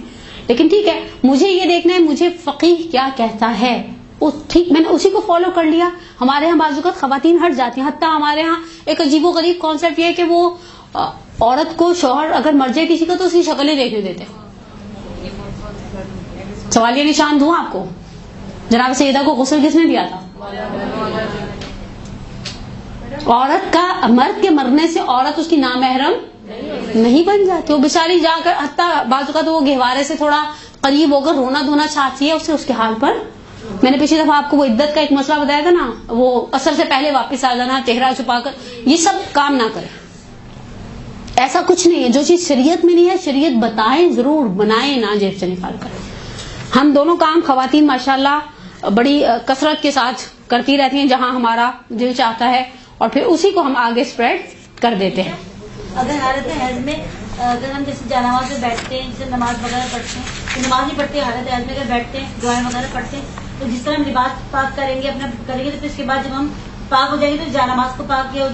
لیکن ٹھیک ہے مجھے یہ دیکھنا ہے مجھے فقیہ کیا کہتا ہے, ٹھیک میں نے اسی کو فالو کر لیا. ہمارے ہاں بعض اوقات خواتین ہٹ جاتی ہیں, حتیٰ ہمارے ہاں ایک عجیب و غریب کانسیپٹ یہ ہے کہ وہ عورت کو شوہر اگر مرجع کسی کا تو اس کی شکل ہی دیکھنے دیتے. سوالیہ نشان دوں آپ کو, جناب سیدہ کو غسل کس نے دیا تھا؟ عورت کا مرد کے مرنے سے عورت اس کی نامحرم نہیں بن جاتی. وہ بیچاری جا کر حتیٰ بعض اوقات وہ گہوارے سے تھوڑا قریب ہو کر رونا دھونا چاہتی ہے, اس کے حال پر. میں نے پچھلی دفعہ آپ کو وہ عدت کا ایک مسئلہ بتایا تھا نا, وہ اثر سے پہلے واپس آ جانا, چہرہ چھپا کر, یہ سب کام نہ کرے. ایسا کچھ نہیں ہے, جو چیز شریعت میں نہیں ہے شریعت بتائیں ضرور, بنائیں نہ جیب سے نکال کر. ہم دونوں کام خواتین ماشاءاللہ بڑی کثرت کے ساتھ کرتی رہتی ہیں جہاں ہمارا دل چاہتا ہے, اور پھر اسی کو ہم آگے اسپریڈ کر دیتے ہیں. اگر حالت حیض میں اگر ہم جیسے جانماز میں بیٹھتے ہیں, جیسے نماز وغیرہ پڑھتے ہیں, تو نماز نہیں پڑھتے, حالت حیض میں اگر بیٹھتے ہیں دعائیں وغیرہ پڑھتے ہیں, تو جس طرح ہم لباس پاک کریں گے اپنا کریں گے, تو پھر اس کے بعد جب ہم پاک ہو جائیں گے تو جانماز کو پاک کیا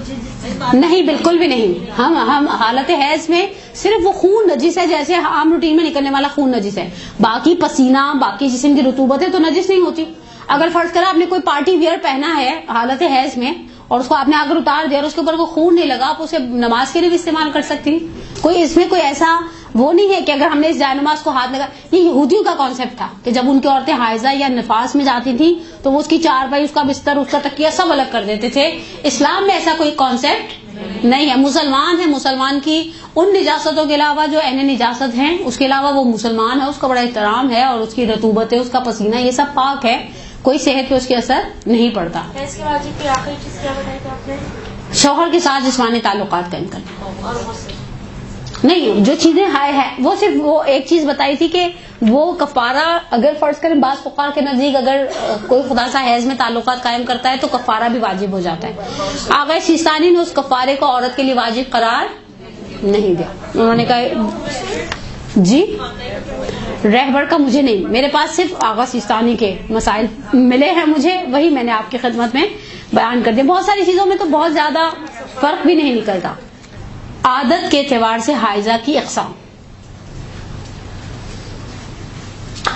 نہیں, بالکل بھی نہیں. ہم حالت حیض میں صرف وہ خون نجس ہے, جیسے عام روٹین میں نکلنے والا خون نجس ہے, باقی پسینہ باقی جسم کی رطوبتیں تو نجس نہیں ہوتی. اگر فرض کرا آپ نے کوئی پارٹی ویئر پہنا ہے حالت حیض میں اور اس کو آپ نے اگر اتار دیا اور اس کے اوپر وہ خون نہیں لگا, آپ اسے نماز کے لیے بھی استعمال کر سکتی. کوئی اس میں کوئی ایسا وہ نہیں ہے کہ اگر ہم نے اس جائے نماز کو ہاتھ لگا. یہ یہودیوں کا کانسیپٹ تھا کہ جب ان کی عورتیں حائضہ یا نفاس میں جاتی تھیں تو وہ اس کی چارپائی, اس کا بستر, اس کا تکیہ سب الگ کر دیتے تھے. اسلام میں ایسا کوئی کانسیپٹ نہیں ہے. مسلمان ہے, مسلمان کی ان نجاستوں کے علاوہ جو اہل نجاست ہیں اس کے علاوہ وہ مسلمان ہے, اس کا بڑا احترام ہے, اور اس کی رطوبت ہے, اس کا پسینہ, یہ سب پاک ہے, کوئی صحت پہ اس کے اثر نہیں پڑتا. اس کے واجب کی آخری چیز کیا بتائی تھی آپ نے؟ شوہر کے ساتھ جسمانی تعلقات قائم کرنا. نہیں, جو چیزیں ہے وہ صرف وہ ایک چیز بتائی تھی کہ وہ کفارہ اگر فرض کریں بعض فقہا کے نزدیک اگر کوئی خدا سا حیض میں تعلقات قائم کرتا ہے تو کفارہ بھی واجب ہو جاتا ہے. آغا سیستانی نے اس کفارے کو عورت کے لیے واجب قرار نہیں دیا. انہوں نے کہا جی رہبر کا مجھے نہیں, میرے پاس صرف آغا سیستانی کے مسائل ملے ہیں مجھے, وہی میں نے آپ کی خدمت میں بیان کر دیا. بہت ساری چیزوں میں تو بہت زیادہ فرق بھی نہیں نکلتا. عادت کے اعتبار سے حائضہ کی اقسام.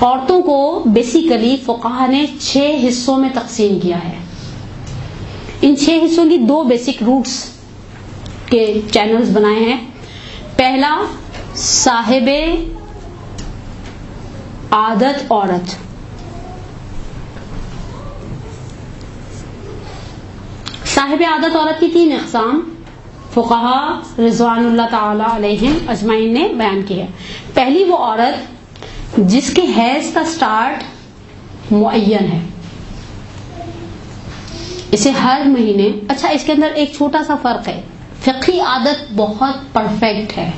عورتوں کو بیسیکلی فقہا نے 6 حصوں میں تقسیم کیا ہے. ان 6 حصوں کی 2 بیسک روٹس کے چینلز بنائے ہیں. پہلا صاحب عادت عورت. صاحب عادت عورت کی 3 اقسام فقہا رضوان اللہ تعالی علیہم اجمعین نے بیان کی ہے. پہلی وہ عورت جس کے حیض کا سٹارٹ معین ہے, اسے ہر مہینے, اچھا اس کے اندر ایک چھوٹا سا فرق ہے, فقہی عادت بہت پرفیکٹ ہے.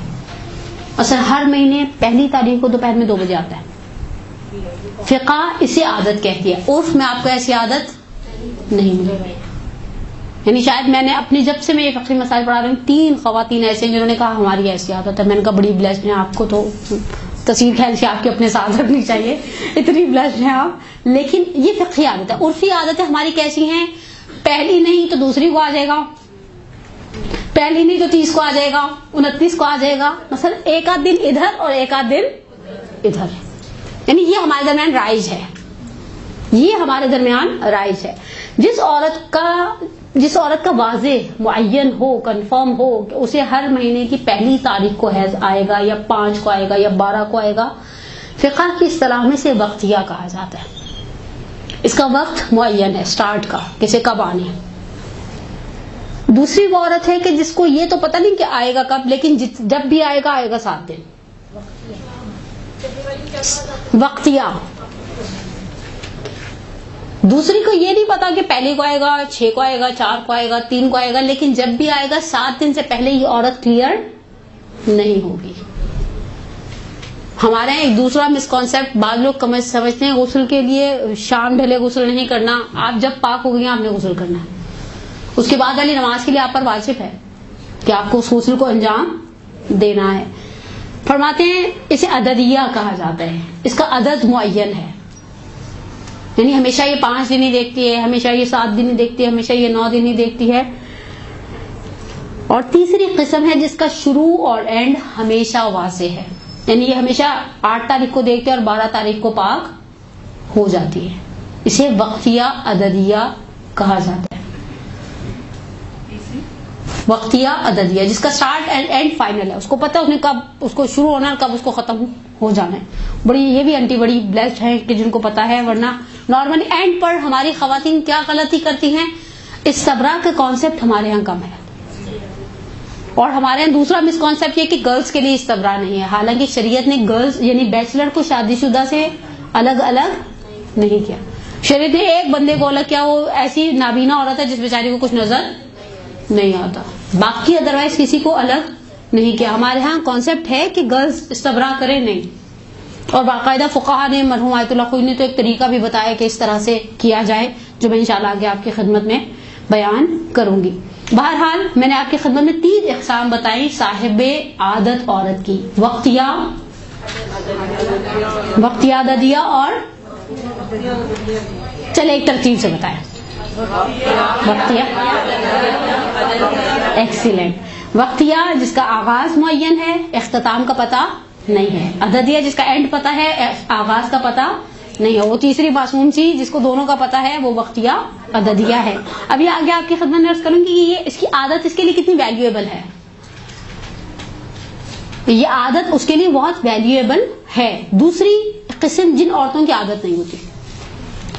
اصل ہر مہینے پہلی تاریخ کو دوپہر میں 2 بجے آتا ہے. فقہ اسے عادت کہتی ہے. عرف میں آپ کو ایسی عادت نہیں ملے گی. یعنی شاید میں نے اپنی جب سے میں یہ فقہی مسائل پڑھا رہی ہوں 3 خواتین ایسے جنہوں نے کہا ہماری ایسی عادت ہے. میں نے کہا بڑی بلیسڈ ہیں آپ کو, تو تصویر خیال سے آپ کے اپنے ساتھ رکھنی چاہیے, اتنی بلیسڈ ہیں آپ. لیکن یہ فقہی عادت ہے. عرفی عادتیں ہماری کیسی ہیں, پہلی نہیں تو دوسری کو آ جائے گا, پہلی نہیں تو 30 کو آ جائے گا, 29 کو آ جائے گا. مثلا ایک آدھ دن ادھر اور ایک آدھ دن ادھر, یعنی یہ ہمارے درمیان رائج ہے, یہ ہمارے درمیان رائج ہے. جس عورت کا واضح معین ہو, کنفرم ہو کہ اسے ہر مہینے کی پہلی تاریخ کو حیض آئے گا یا 5 کو آئے گا یا 12 کو آئے گا, فقہ کی اصطلاح میں سے وقتیہ کہا جاتا ہے. اس کا وقت معین ہے سٹارٹ کا, کسے کب آنے. دوسری وہ عورت ہے کہ جس کو یہ تو پتہ نہیں کہ آئے گا کب, لیکن جب بھی آئے گا 7 دن. وقتیہ. دوسری کو یہ نہیں پتا کہ پہلے کو آئے گا, 6 کو آئے گا, 4 کو آئے گا, 3 کو آئے گا, لیکن جب بھی آئے گا 7 دن سے پہلے یہ عورت کلیئر نہیں ہوگی. ہمارے یہاں ایک دوسرا مسکانسیپٹ, بعض لوگ سمجھتے ہیں غسل کے لیے شام ڈھلے غسل نہیں کرنا, آپ جب پاک ہو گئی آپ نے غسل کرنا ہے. اس کے بعد والی نماز کے لیے آپ پر واجب ہے کہ آپ کو اس غسل کو انجام دینا ہے. فرماتے ہیں اسے عددیہ کہا جاتا ہے, اس کا عدد معین ہے, یعنی ہمیشہ یہ 5 دن ہی دیکھتی ہے, ہمیشہ یہ 7 دن ہی دیکھتی ہے, ہمیشہ یہ 9 دن ہی دیکھتی ہے. اور تیسری قسم ہے جس کا شروع اور اینڈ ہمیشہ واضح ہے, یعنی یہ ہمیشہ 8 تاریخ کو دیکھتے اور 12 تاریخ کو پاک ہو جاتی ہے. اسے وقتیہ عددیہ کہا جاتا ہے. وقتیہ عددیہ جس کا سٹارٹ اینڈ اینڈ فائنل ہے, اس کو پتہ اس نے کب اس کو شروع ہونا ہے, کب اس کو ختم ہو جانا ہے. بڑی یہ بھی انٹی بڑی بلیسڈ ہیں کہ جن کو پتہ ہے, ورنہ نارملی اینڈ پر ہماری خواتین کیا غلطی کرتی ہیں, استبراء کا کانسیپٹ ہمارے ہاں کم ہے. اور ہمارے یہاں دوسرا مسکانسیپٹ یہ کہ گرلز کے لیے استبراء نہیں ہے, حالانکہ شریعت نے گرلز یعنی بیچلر کو شادی شدہ سے الگ الگ نہیں کیا. شریعت نے ایک بندے کو الگ کیا, وہ ایسی نابینا عورت ہے جس بیچاری کو کچھ نظر نہیں آتا, باقی ادروائز کسی کو الگ نہیں کیا. ہمارے ہاں کانسیپٹ ہے کہ گرلز استبراء کریں نہیں, اور باقاعدہ فقہا نے, مرحوم آیت اللہ خوئی نے تو ایک طریقہ بھی بتایا کہ اس طرح سے کیا جائے, جو میں انشاءاللہ آگے آپ کی خدمت میں بیان کروں گی. بہرحال میں نے آپ کی خدمت میں 3 اقسام بتائی صاحب عادت عورت کی, وقتیہ عددیہ اور چلے ایک ترتیب سے بتائیں. وقتیہ ایکسیلنٹ. وقتیہ جس کا آغاز معین ہے, اختتام کا پتہ نہیں ہے. عددیہ جس کا اینڈ پتہ ہے, آغاز کا پتہ نہیں ہے. وہ تیسری معصوم چیز جس کو دونوں کا پتہ ہے وہ وقتیہ عددیہ ہے. ابھی آگے آپ کی خدمت میں عرض کروں گی کہ یہ اس کی عادت اس کے لیے کتنی ویلیویبل ہے. یہ عادت اس کے لیے بہت ویلیویبل ہے. دوسری قسم جن عورتوں کی عادت نہیں ہوتی,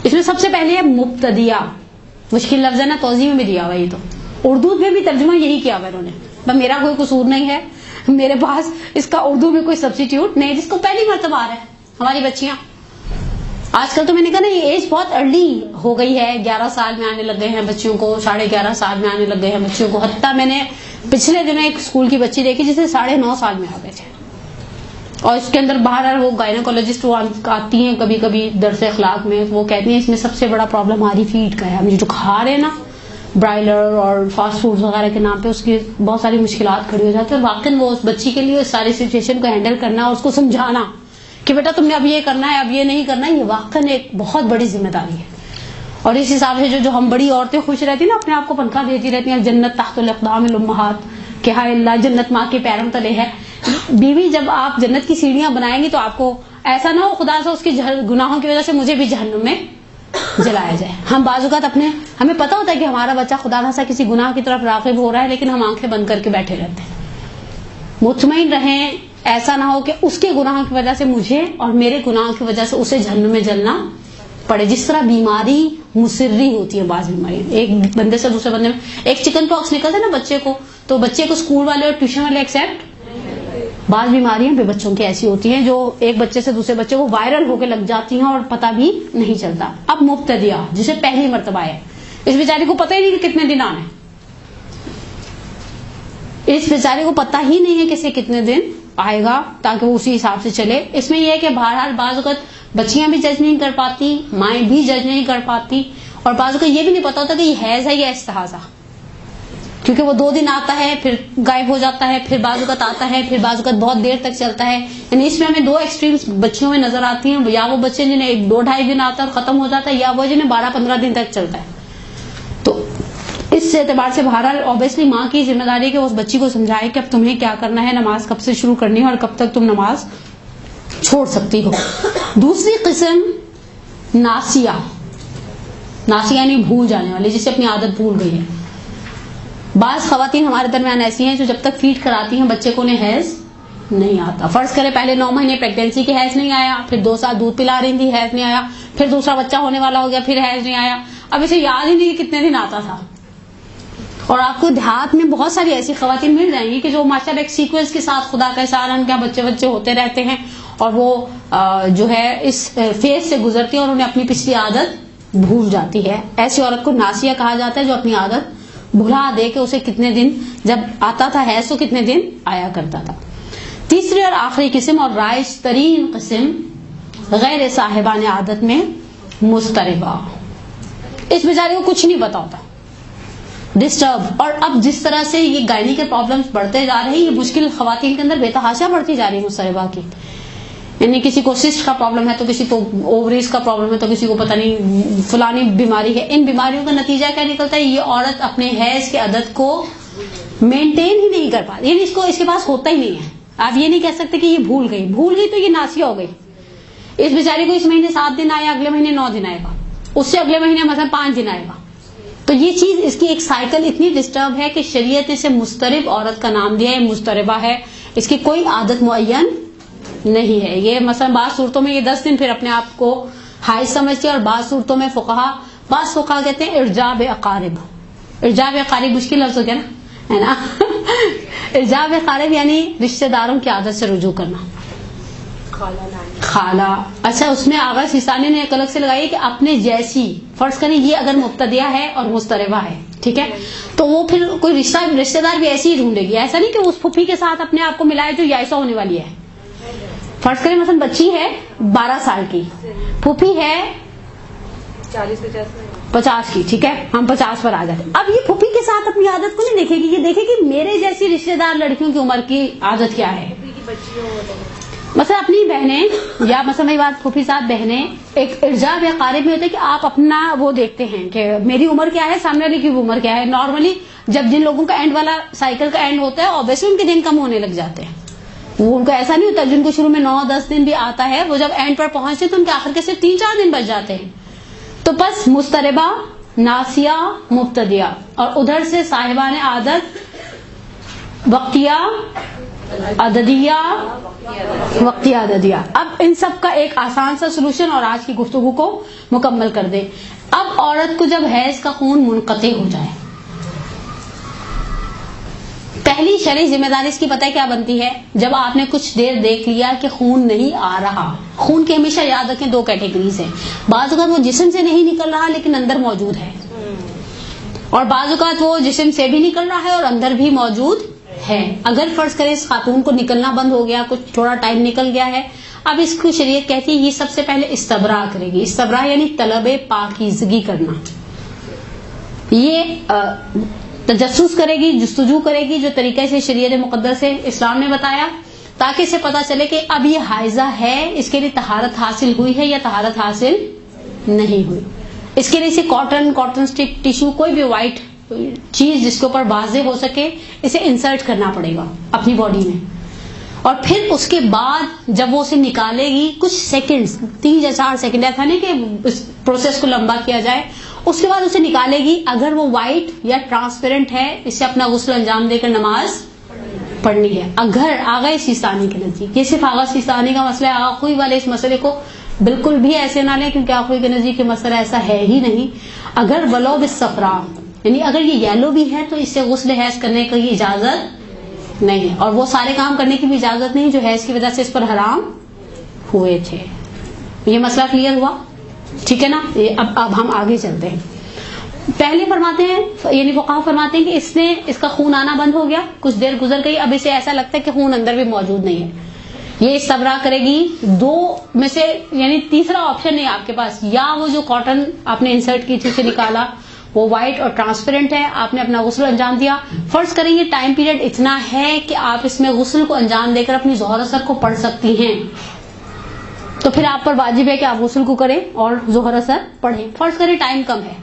اس میں سب سے پہلے ہے مبتدیہ. مشکل لفظ ہے نا, توضیح میں بھی دیا ہوا, یہ تو اردو میں بھی ترجمہ یہی کیا ہوا انہوں نے. میرا کوئی قصور نہیں ہے, میرے پاس اس کا اردو میں کوئی سبسٹیٹیوٹ نہیں, جس کو پہلی مرتبہ آ رہا ہے. ہماری بچیاں آج کل تو میں نے کہا نا یہ ایج بہت ارلی ہو گئی ہے, 11 سال میں آنے لگ گئے ہیں بچیوں کو, 11.5 سال میں آنے لگ گئے ہیں بچیوں کو. حتیٰ میں نے پچھلے دنوں ایک اسکول کی بچی دیکھی جسے 9.5 سال میں آ گئے تھے, اور اس کے اندر باہر وہ گائنیکولوجسٹ آتی ہیں کبھی کبھی درس اخلاق میں, وہ کہتی ہیں اس میں سب سے بڑا پرابلم ہماری فیڈ کا ہے, ہم جو کھا رہے ہیں نا برائلر اور فاسٹ فوڈ وغیرہ کے نام پہ اس کی بہت ساری مشکلات کھڑی ہو جاتی ہے. اور واقعی وہ اس بچی کے لیے اس ساری سچویشن کو ہینڈل کرنا اور اس کو سمجھانا کہ بیٹا تم نے اب یہ کرنا ہے اب یہ نہیں کرنا ہے, یہ واقعی ایک بہت بڑی ذمہ داری ہے. اور اس حساب سے جو ہم بڑی عورتیں خوش رہتی ہیں نا, اپنے آپ کو پنکھا دیتی رہتی ہیں جنت تحت الاقدام الامہات, کہ ہائے اللہ جنت ماں کے پیروں تلے ہے. بیوی جب آپ جنت کی سیڑھیاں بنائیں گی تو آپ کو ایسا نہ ہو خدا سے اس کی گناہوں کی وجہ سے مجھے بھی جہنم میں جلایا جائے. ہم بعض اوقات ہمیں پتہ ہوتا ہے کہ ہمارا بچہ خدا نہ کسی گناہ کی طرف راغب ہو رہا ہے, لیکن ہم آنکھیں بند کر کے بیٹھے رہتے ہیں. مطمئن رہیں ایسا نہ ہو کہ اس کے گناہوں کی وجہ سے مجھے اور میرے گناہوں کی وجہ سے اسے جہنم میں جلنا پڑے. جس طرح بیماری مسری ہوتی ہے, بعض بیماری ایک بندے سے دوسرے بندے میں, ایک چکن پاکس نکلتا ہے نا بچے کو, تو بچے کو اسکول والے اور ٹیوشن والے ایکسیپٹ. بعض بیماریاں بے بچوں کی ایسی ہوتی ہیں جو ایک بچے سے دوسرے بچے کو وائرل ہو کے لگ جاتی ہیں اور پتہ بھی نہیں چلتا. اب مبتدیہ جسے پہلی مرتبہ ہے, اس بیچارے کو پتہ ہی نہیں کہ کتنے دن آنے, اس بیچارے کو پتہ ہی نہیں ہے کہ اسے کتنے دن آئے گا تاکہ وہ اسی حساب سے چلے. اس میں یہ ہے کہ بہرحال بعض اوقات بچیاں بھی جج نہیں کر پاتی, مائیں بھی جج نہیں کر پاتی, اور بعض اوقات یہ بھی نہیں پتا ہوتا کہ یہ حیض ہے یا استحاضہ, کیونکہ وہ 2 دن آتا ہے پھر غائب ہو جاتا ہے, پھر بعض اوقات آتا ہے, پھر بعض اوقات بہت دیر تک چلتا ہے. یعنی اس میں ہمیں 2 ایکسٹریمز بچیوں میں نظر آتی ہیں, یا وہ بچے جنہیں 2-2.5 دن آتا ہے اور ختم ہو جاتا ہے, یا وہ جنہیں 12-15 دن تک چلتا ہے. تو اس اعتبار سے بہرحال اوبیسلی ماں کی ذمہ داری ہے کہ وہ اس بچی کو سمجھائے کہ اب تمہیں کیا کرنا ہے, نماز کب سے شروع کرنی ہے اور کب تک تم نماز چھوڑ سکتی ہو. دوسری قسم ناسیہ, ناسیہ یعنی بھول جانے والی, جسے اپنی عادت بھول گئی ہے. بعض خواتین ہمارے درمیان ایسی ہیں جو جب تک فیڈ کراتی ہیں بچے کو انہیں حیض نہیں آتا. فرض کرے پہلے 9 مہینے پریگنینسی کے حیض نہیں آیا, پھر 2 سال دودھ پلا رہی تھی حیض نہیں آیا, پھر دوسرا بچہ ہونے والا ہو گیا پھر حیض نہیں آیا. اب اسے یاد ہی نہیں کہ کتنے دن آتا تھا. اور آپ کو دیہات میں بہت ساری ایسی خواتین مل جائیں گی کہ جو ماشاءاللہ ایک سیکوینس کے ساتھ خدا کا احسان ان کے بچے ہوتے رہتے ہیں, اور وہ جو ہے اس فیز سے گزرتی ہیں اور انہیں اپنی پچھلی عادت بھول جاتی ہے. ایسی عورت کو ناسیہ کہا جاتا ہے جو اپنی عادت بھلا دے کہ اسے کتنے دن جب آتا تھا حیض تو کتنے دن آیا کرتا تھا. تیسری اور آخری قسم اور رائج ترین قسم غیر صاحبان عادت میں مضطربہ. اس بیچارے کو کچھ نہیں پتا ہوتا, ڈسٹرب. اور اب جس طرح سے یہ گائنی کے پرابلمز بڑھتے جا رہے ہیں, یہ مشکل خواتین کے اندر بے تحاشا بڑھتی جا رہی ہے مضطربہ کی. یعنی کسی کو سسٹ کا پرابلم ہے تو کسی کو اووریز کا پرابلم ہے تو کسی کو پتہ نہیں فلانی بیماری ہے. ان بیماریوں کا نتیجہ کیا نکلتا ہے, یہ عورت اپنے حیض کے عدد کو مینٹین ہی نہیں کر پاتی. یعنی اس کے پاس ہوتا ہی نہیں ہے. آپ یہ نہیں کہہ سکتے کہ یہ بھول گئی تو یہ ناسیہ ہو گئی. اس بیچاری کو اس مہینے 7 دن آیا, اگلے مہینے 9 دن آئے گا, اس سے اگلے مہینے مثلا 5 دن آئے گا. تو یہ چیز اس کی ایک سائیکل اتنی ڈسٹرب ہے کہ شریعت نے اسے مضطرب عورت کا نام دیا ہے, مضطربہ ہے. اس کی کوئی عادت معین نہیں ہے. یہ مثلا بعض صورتوں میں یہ 10 دن پھر اپنے آپ کو حائض سمجھتی ہے, اور بعض صورتوں میں بعض فقہا کہتے ہیں ارجاب اقارب. ارجاب اقارب مشکل لفظ ہو گیا نا, ہے نا. ارجاب اقارب یعنی رشتہ داروں کی عادت سے رجوع کرنا. خالہ, اچھا اس میں آغا سیستانی نے ایک الگ سے لگائی کہ اپنے جیسی. فرض کریں یہ اگر مبتدیہ ہے اور مضطربہ ہے, ٹھیک ہے, تو وہ پھر کوئی رشتہ دار بھی ایسی ہی ڈھونڈے گی. ایسا نہیں کہ اس پھوپھی کے ساتھ اپنے آپ کو ملائے جو یائسہ ہونے والی ہے. فرض کریں مثلا بچی ہے 12 سال کی, پھوپھی ہے 50 کی, ٹھیک ہے, ہم 50 پر آ جاتے ہیں. اب یہ پھوپھی کے ساتھ اپنی عادت کو نہیں دیکھے گی, یہ دیکھے گی میرے جیسی رشتہ دار لڑکیوں کی عمر کی عادت کیا ہے. مثلا اپنی بہنیں یا مثلا میری بات پھوپھی صاحب بہنیں, ایک ارجاب یا قارب میں ہوتا ہے کہ آپ اپنا وہ دیکھتے ہیں کہ میری عمر کیا ہے, سامنے والی کی عمر کیا ہے. نارملی جب جن لوگوں کا اینڈ والا سائیکل کا اینڈ ہوتا ہے اوبیسلی ان کے دن کم ہونے لگ جاتے ہیں. وہ ان کو ایسا نہیں ہوتا, جن کو شروع میں 9-10 دن بھی آتا ہے وہ جب اینڈ پر پہنچتے ہیں تو ان کے آخر کے صرف 3-4 دن بچ جاتے ہیں. تو بس مضطربہ, ناسیہ, مبتدیہ, اور ادھر سے صاحبان عادت وقتیہ, عددیہ, وقتیہ عددیہ. اب ان سب کا ایک آسان سا سلوشن اور آج کی گفتگو کو مکمل کر دیں. اب عورت کو جب حیض کا خون منقطع ہو جائے, پہلی شرعی ذمہ داری اس کی پتہ ہے کیا بنتی ہے. جب آپ نے کچھ دیر دیکھ لیا کہ خون نہیں آ رہا, خون کے ہمیشہ یاد رکھیں 2 کیٹیگریز ہیں. بعض اوقات وہ جسم سے نہیں نکل رہا لیکن اندر موجود ہے, اور بعض اوقات وہ جسم سے بھی نکل رہا ہے اور اندر بھی موجود ہے. اگر فرض کرے اس خاتون کو نکلنا بند ہو گیا, کچھ تھوڑا ٹائم نکل گیا ہے, اب اس کو شریعت کہتی ہے یہ سب سے پہلے استبراء کرے گی. استبراء یعنی طلب پاکیزگی کرنا. یہ تجسس کرے گی، جستجو کرے گی جو طریقے سے شریعت مقدس سے اسلام نے بتایا، تاکہ اسے پتہ چلے کہ اب یہ حائضہ ہے، اس کے لیے طہارت حاصل ہوئی ہے یا طہارت حاصل نہیں ہوئی. اس کے لیے اسے کاٹن سٹک، ٹیشو، کوئی بھی وائٹ چیز جس کے اوپر واضح ہو سکے اسے انسرٹ کرنا پڑے گا اپنی باڈی میں. اور پھر اس کے بعد جب وہ اسے نکالے گی کچھ سیکنڈز، 3 یا 4 سیکنڈ، ایسا نہیں کہ اس پروسیس کو لمبا کیا جائے، اس کے بعد اسے نکالے گی. اگر وہ وائٹ یا ٹرانسپیرنٹ ہے اسے اپنا غسل انجام دے کر نماز پڑھنی ہے. اگر آغا سیستانی کے نزدیک، یہ صرف آغا سیستانی کا مسئلہ ہے، آغا خوئی والے اس مسئلے کو بالکل بھی ایسے نہ لیں کیونکہ آغا خوئی کے نزدیک یہ مسئلہ ایسا ہے ہی نہیں. اگر ولو بالصفراء، یعنی اگر یہ یلو بھی ہے تو اس سے غسل حیض کرنے کی اجازت نہیں ہے، اور وہ سارے کام کرنے کی بھی اجازت نہیں جو حیض کی وجہ سے اس پر حرام ہوئے تھے. یہ مسئلہ کلیئر ہوا؟ ٹھیک ہے نا. اب ہم آگے چلتے ہیں. پہلے فرماتے ہیں، یعنی فقہا فرماتے ہیں کہ اس کا خون آنا بند ہو گیا، کچھ دیر گزر گئی، اب اسے ایسا لگتا ہے کہ خون اندر بھی موجود نہیں ہے. یہ استبراء کرے گی. 2 میں سے یعنی تیسرا آپشن نہیں آپ کے پاس، یا وہ جو کاٹن آپ نے انسرٹ کی تھی اسے نکالا وہ وائٹ اور ٹرانسپیرنٹ ہے، آپ نے اپنا غسل انجام دیا. فرض کریں یہ ٹائم پیریڈ اتنا ہے کہ آپ اس میں غسل کو انجام دے کر اپنی ظہر اثر کو پڑھ سکتی ہیں، تو پھر آپ پر واجب ہے کہ آپ غسل کو کریں اور ظہر اثر پڑھیں. فرض کریں ٹائم کم ہے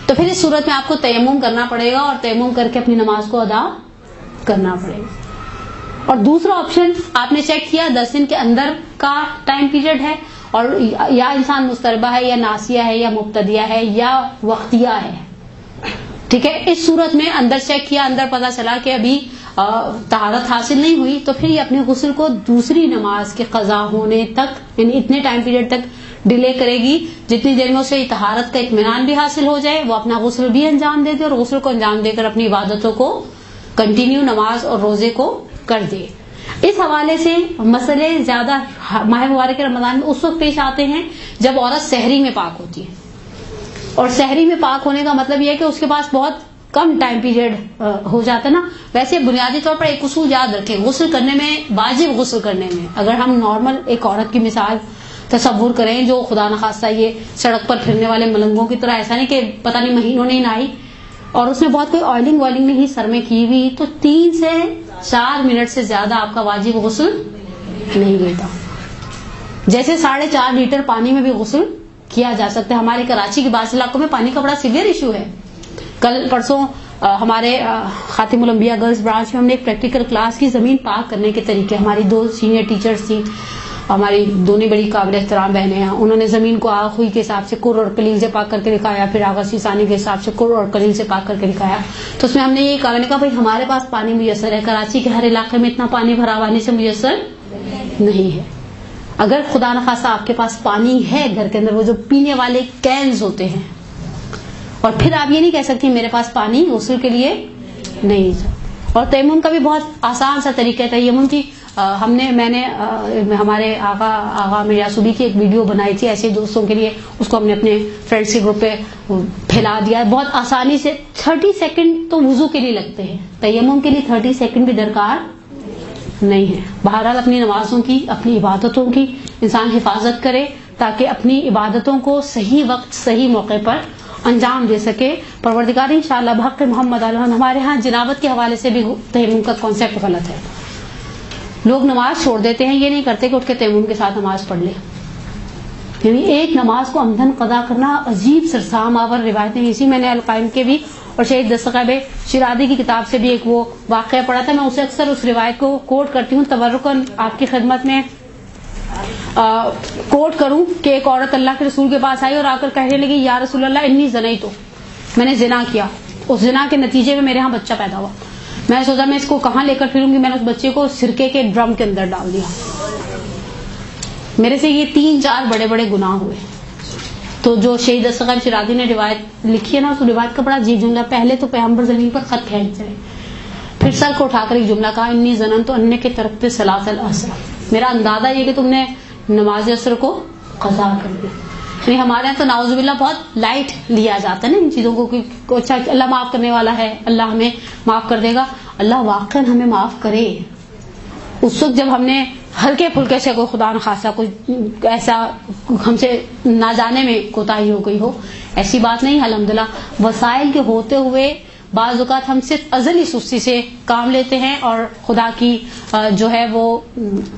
تو پھر اس صورت میں آپ کو تیمم کرنا پڑے گا، اور تیمم کر کے اپنی نماز کو ادا کرنا پڑے گا. اور دوسرا آپشن آپ نے چیک کیا 10 دن کے اندر کا ٹائم پیریڈ ہے، اور یا انسان مستربہ ہے یا ناسیہ ہے یا مبتدیہ ہے یا وقتیہ ہے. ٹھیک ہے، اس صورت میں اندر چیک کیا، اندر پتا چلا کہ ابھی طہارت حاصل نہیں ہوئی، تو پھر یہ اپنے غسل کو دوسری نماز کے قضا ہونے تک، یعنی اتنے ٹائم پیریڈ تک ڈیلے کرے گی جتنی دیر میں اسے طہارت کا اطمینان بھی حاصل ہو جائے، وہ اپنا غسل بھی انجام دے دے، اور غسل کو انجام دے کر اپنی عبادتوں کو کنٹینیو، نماز اور روزے کو کر دے. اس حوالے سے مسئلے زیادہ ماہ مبارک رمضان میں اس وقت پیش آتے ہیں جب عورت سحری میں پاک ہوتی ہے. اور سحری میں پاک ہونے کا مطلب یہ ہے کہ اس کے پاس بہت کم ٹائم پیریڈ ہو جاتا ہے نا. ویسے بنیادی طور پر ایک اصول یاد رکھیں، غسل کرنے میں، واجب غسل کرنے میں، اگر ہم نارمل ایک عورت کی مثال تصور کریں جو خدا نخواستہ یہ سڑک پر پھرنے والے ملنگوں کی طرح، ایسا نہیں کہ پتہ نہیں مہینوں نہیں نہائی اور اس نے بہت کوئی آئلنگ وائلنگ نہیں سر میں کی ہوئی، تو 3 سے 4 منٹ سے زیادہ آپ کا واجب غسل نہیں لیتا. جیسے 4.5 لیٹر پانی میں بھی غسل کیا جا سکتا ہے. ہمارے کراچی کے بعض علاقوں میں پانی کا بڑا سیویئر ایشو ہے. کل پرسوں ہمارے خاتم الانبیاء گرلز برانچ میں ہم نے ایک پریکٹیکل کلاس کی زمین پاک کرنے کے طریقے، ہماری 2 سینئر ٹیچرز تھیں، ہماری دونوں بڑی قابل احترام بہنیں ہیں، انہوں نے زمین کو آغا خوئی کے حساب سے کر اور کلیل سے پاک کر کے دکھایا، پھر آغا سیسانی کے حساب سے کر اور کلیل سے پاک کر کے دکھایا. تو اس میں ہم نے یہ کہا، میں نے کہا بھائی ہمارے پاس پانی میسر ہے، کراچی کے ہر علاقے میں اتنا پانی بھراوانی سے میسر نہیں ہے. اگر خدا نخواستہ آپ کے پاس پانی ہے گھر کے اندر، وہ جو پینے والے کینز ہوتے ہیں، اور پھر آپ یہ نہیں کہہ سکتی میرے پاس پانی غسل کے لیے نہیں. اور تیمم کا بھی بہت آسان سا طریقہ ہے تیمم کی. میں نے ہمارے آغا میرا صوبی کی ایک ویڈیو بنائی تھی ایسے دوستوں کے لیے، اس کو ہم نے اپنے فرینڈس کے گروپ پہ پھیلا دیا ہے. بہت آسانی سے 30 سیکنڈ تو وضو کے لیے لگتے ہیں، تیمم کے لیے 30 سیکنڈ بھی درکار نہیں ہے. بہرحال اپنی نمازوں کی، اپنی عبادتوں کی انسان حفاظت کرے تاکہ اپنی عبادتوں کو صحیح وقت، صحیح موقع پر انجام دے سکے. پروردگار انشاءاللہ بحق محمد علیہ. ہمارے ہاں جنابت کے حوالے سے بھی تیمم کا کانسیپٹ غلط ہے. لوگ نماز چھوڑ دیتے ہیں، یہ نہیں کرتے کہ اٹھ کے تیمم کے ساتھ نماز پڑھ لے. یعنی ایک نماز کو عمدن قضا کرنا عجیب سرسام آور روایتیں. اسی میں نے القائم کے بھی اور شہید دستگیب شیرازی کی کتاب سے بھی ایک وہ واقعہ پڑھا تھا. میں اسے اکثر اس روایت کو کوٹ کرتی ہوں تبرکاً آپ کی خدمت میں کوٹ کروں کہ ایک عورت اللہ کے رسول کے پاس آئی اور آ کر کہنے لگی یا رسول اللہ انی زنیت، میں نے زنا کیا، اس زنا کے نتیجے میں میرے ہاں بچہ پیدا ہوا. میں نے سوچا میں اس کو کہاں لے کر پھروں گی، میں نے اس بچے کو سرکے کے ڈرم کے اندر ڈال دیا. میرے سے یہ 3-4 بڑے بڑے گناہ ہوئے. تو جو شہید دستگیب شیرازی نے روایت لکھی ہے نا، اس روایت کا بڑا عجیب جملہ. پہلے تو پیغمبر زمین پر خط کھینچ رہے، پھر سر کو اٹھا کر ایک جملہ کہا انی ظننت انک ترکت صلاۃ العصر، میرا اندازہ یہ کہ تم نے نماز عصر کو قضا کر دیا. یعنی ہمارے یہاں تو نعوذ باللہ بہت لائٹ لیا جاتا ہے نا ان چیزوں کو کہ اچھا اللہ معاف کرنے والا ہے، اللہ ہمیں معاف کر دے گا. اللہ واقعا ہمیں معاف کرے. اس وقت جب ہم نے ہلکے پھلکے سے کوئی خدا نخواستہ کوئی ایسا ہم سے نہ جانے میں کوتاہی ہو گئی ہو، ایسی بات نہیں. الحمدللہ وسائل کے ہوتے ہوئے بعض اوقات ہم صرف ازلی سستی سے کام لیتے ہیں اور خدا کی جو ہے وہ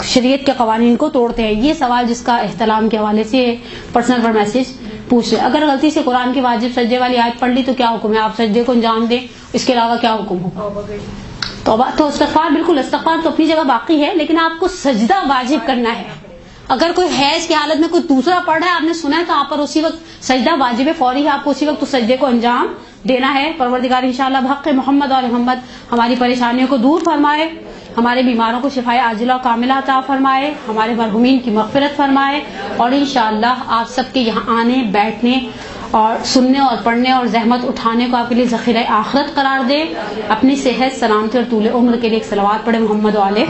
شریعت کے قوانین کو توڑتے ہیں. یہ سوال جس کا احتلام کے حوالے سے پرسنل پر میسج پوچھ لیں. اگر غلطی سے قرآن کی واجب سجدے والی آیت پڑھ لی تو کیا حکم ہے؟ آپ سجدے کو انجام دیں، اس کے علاوہ کیا حکم ہو؟ توبہ. تو استغفار، بالکل استغفار تو اپنی جگہ باقی ہے، لیکن آپ کو سجدہ واجب کرنا ہے. اگر کوئی حیض کی حالت میں کوئی دوسرا پڑھ رہا ہے، آپ نے سنا ہے، تو آپ پر اسی وقت سجدہ واجب ہے، فوری ہے، آپ کو اسی وقت اس سجدے کو انجام دینا ہے. پروردگار انشاءاللہ بحق محمد اور محمد ہماری پریشانیوں کو دور فرمائے، ہمارے بیماروں کو شفائے عاجلہ و کاملہ عطا فرمائے، ہمارے مرحومین کی مغفرت فرمائے، اور انشاءاللہ آپ سب کے یہاں آنے، بیٹھنے اور سننے اور پڑھنے اور زحمت اٹھانے کو آپ کے لیے ذخیرہ آخرت قرار دے. اپنی صحت، سلامتی اور طول عمر کے لیے ایک صلوات پڑھے محمد و آلہ.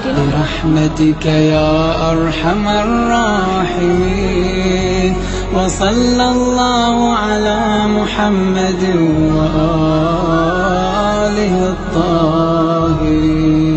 برحمتك يا أرحم الراحمين وصلى الله على محمد وآله الطاهرين.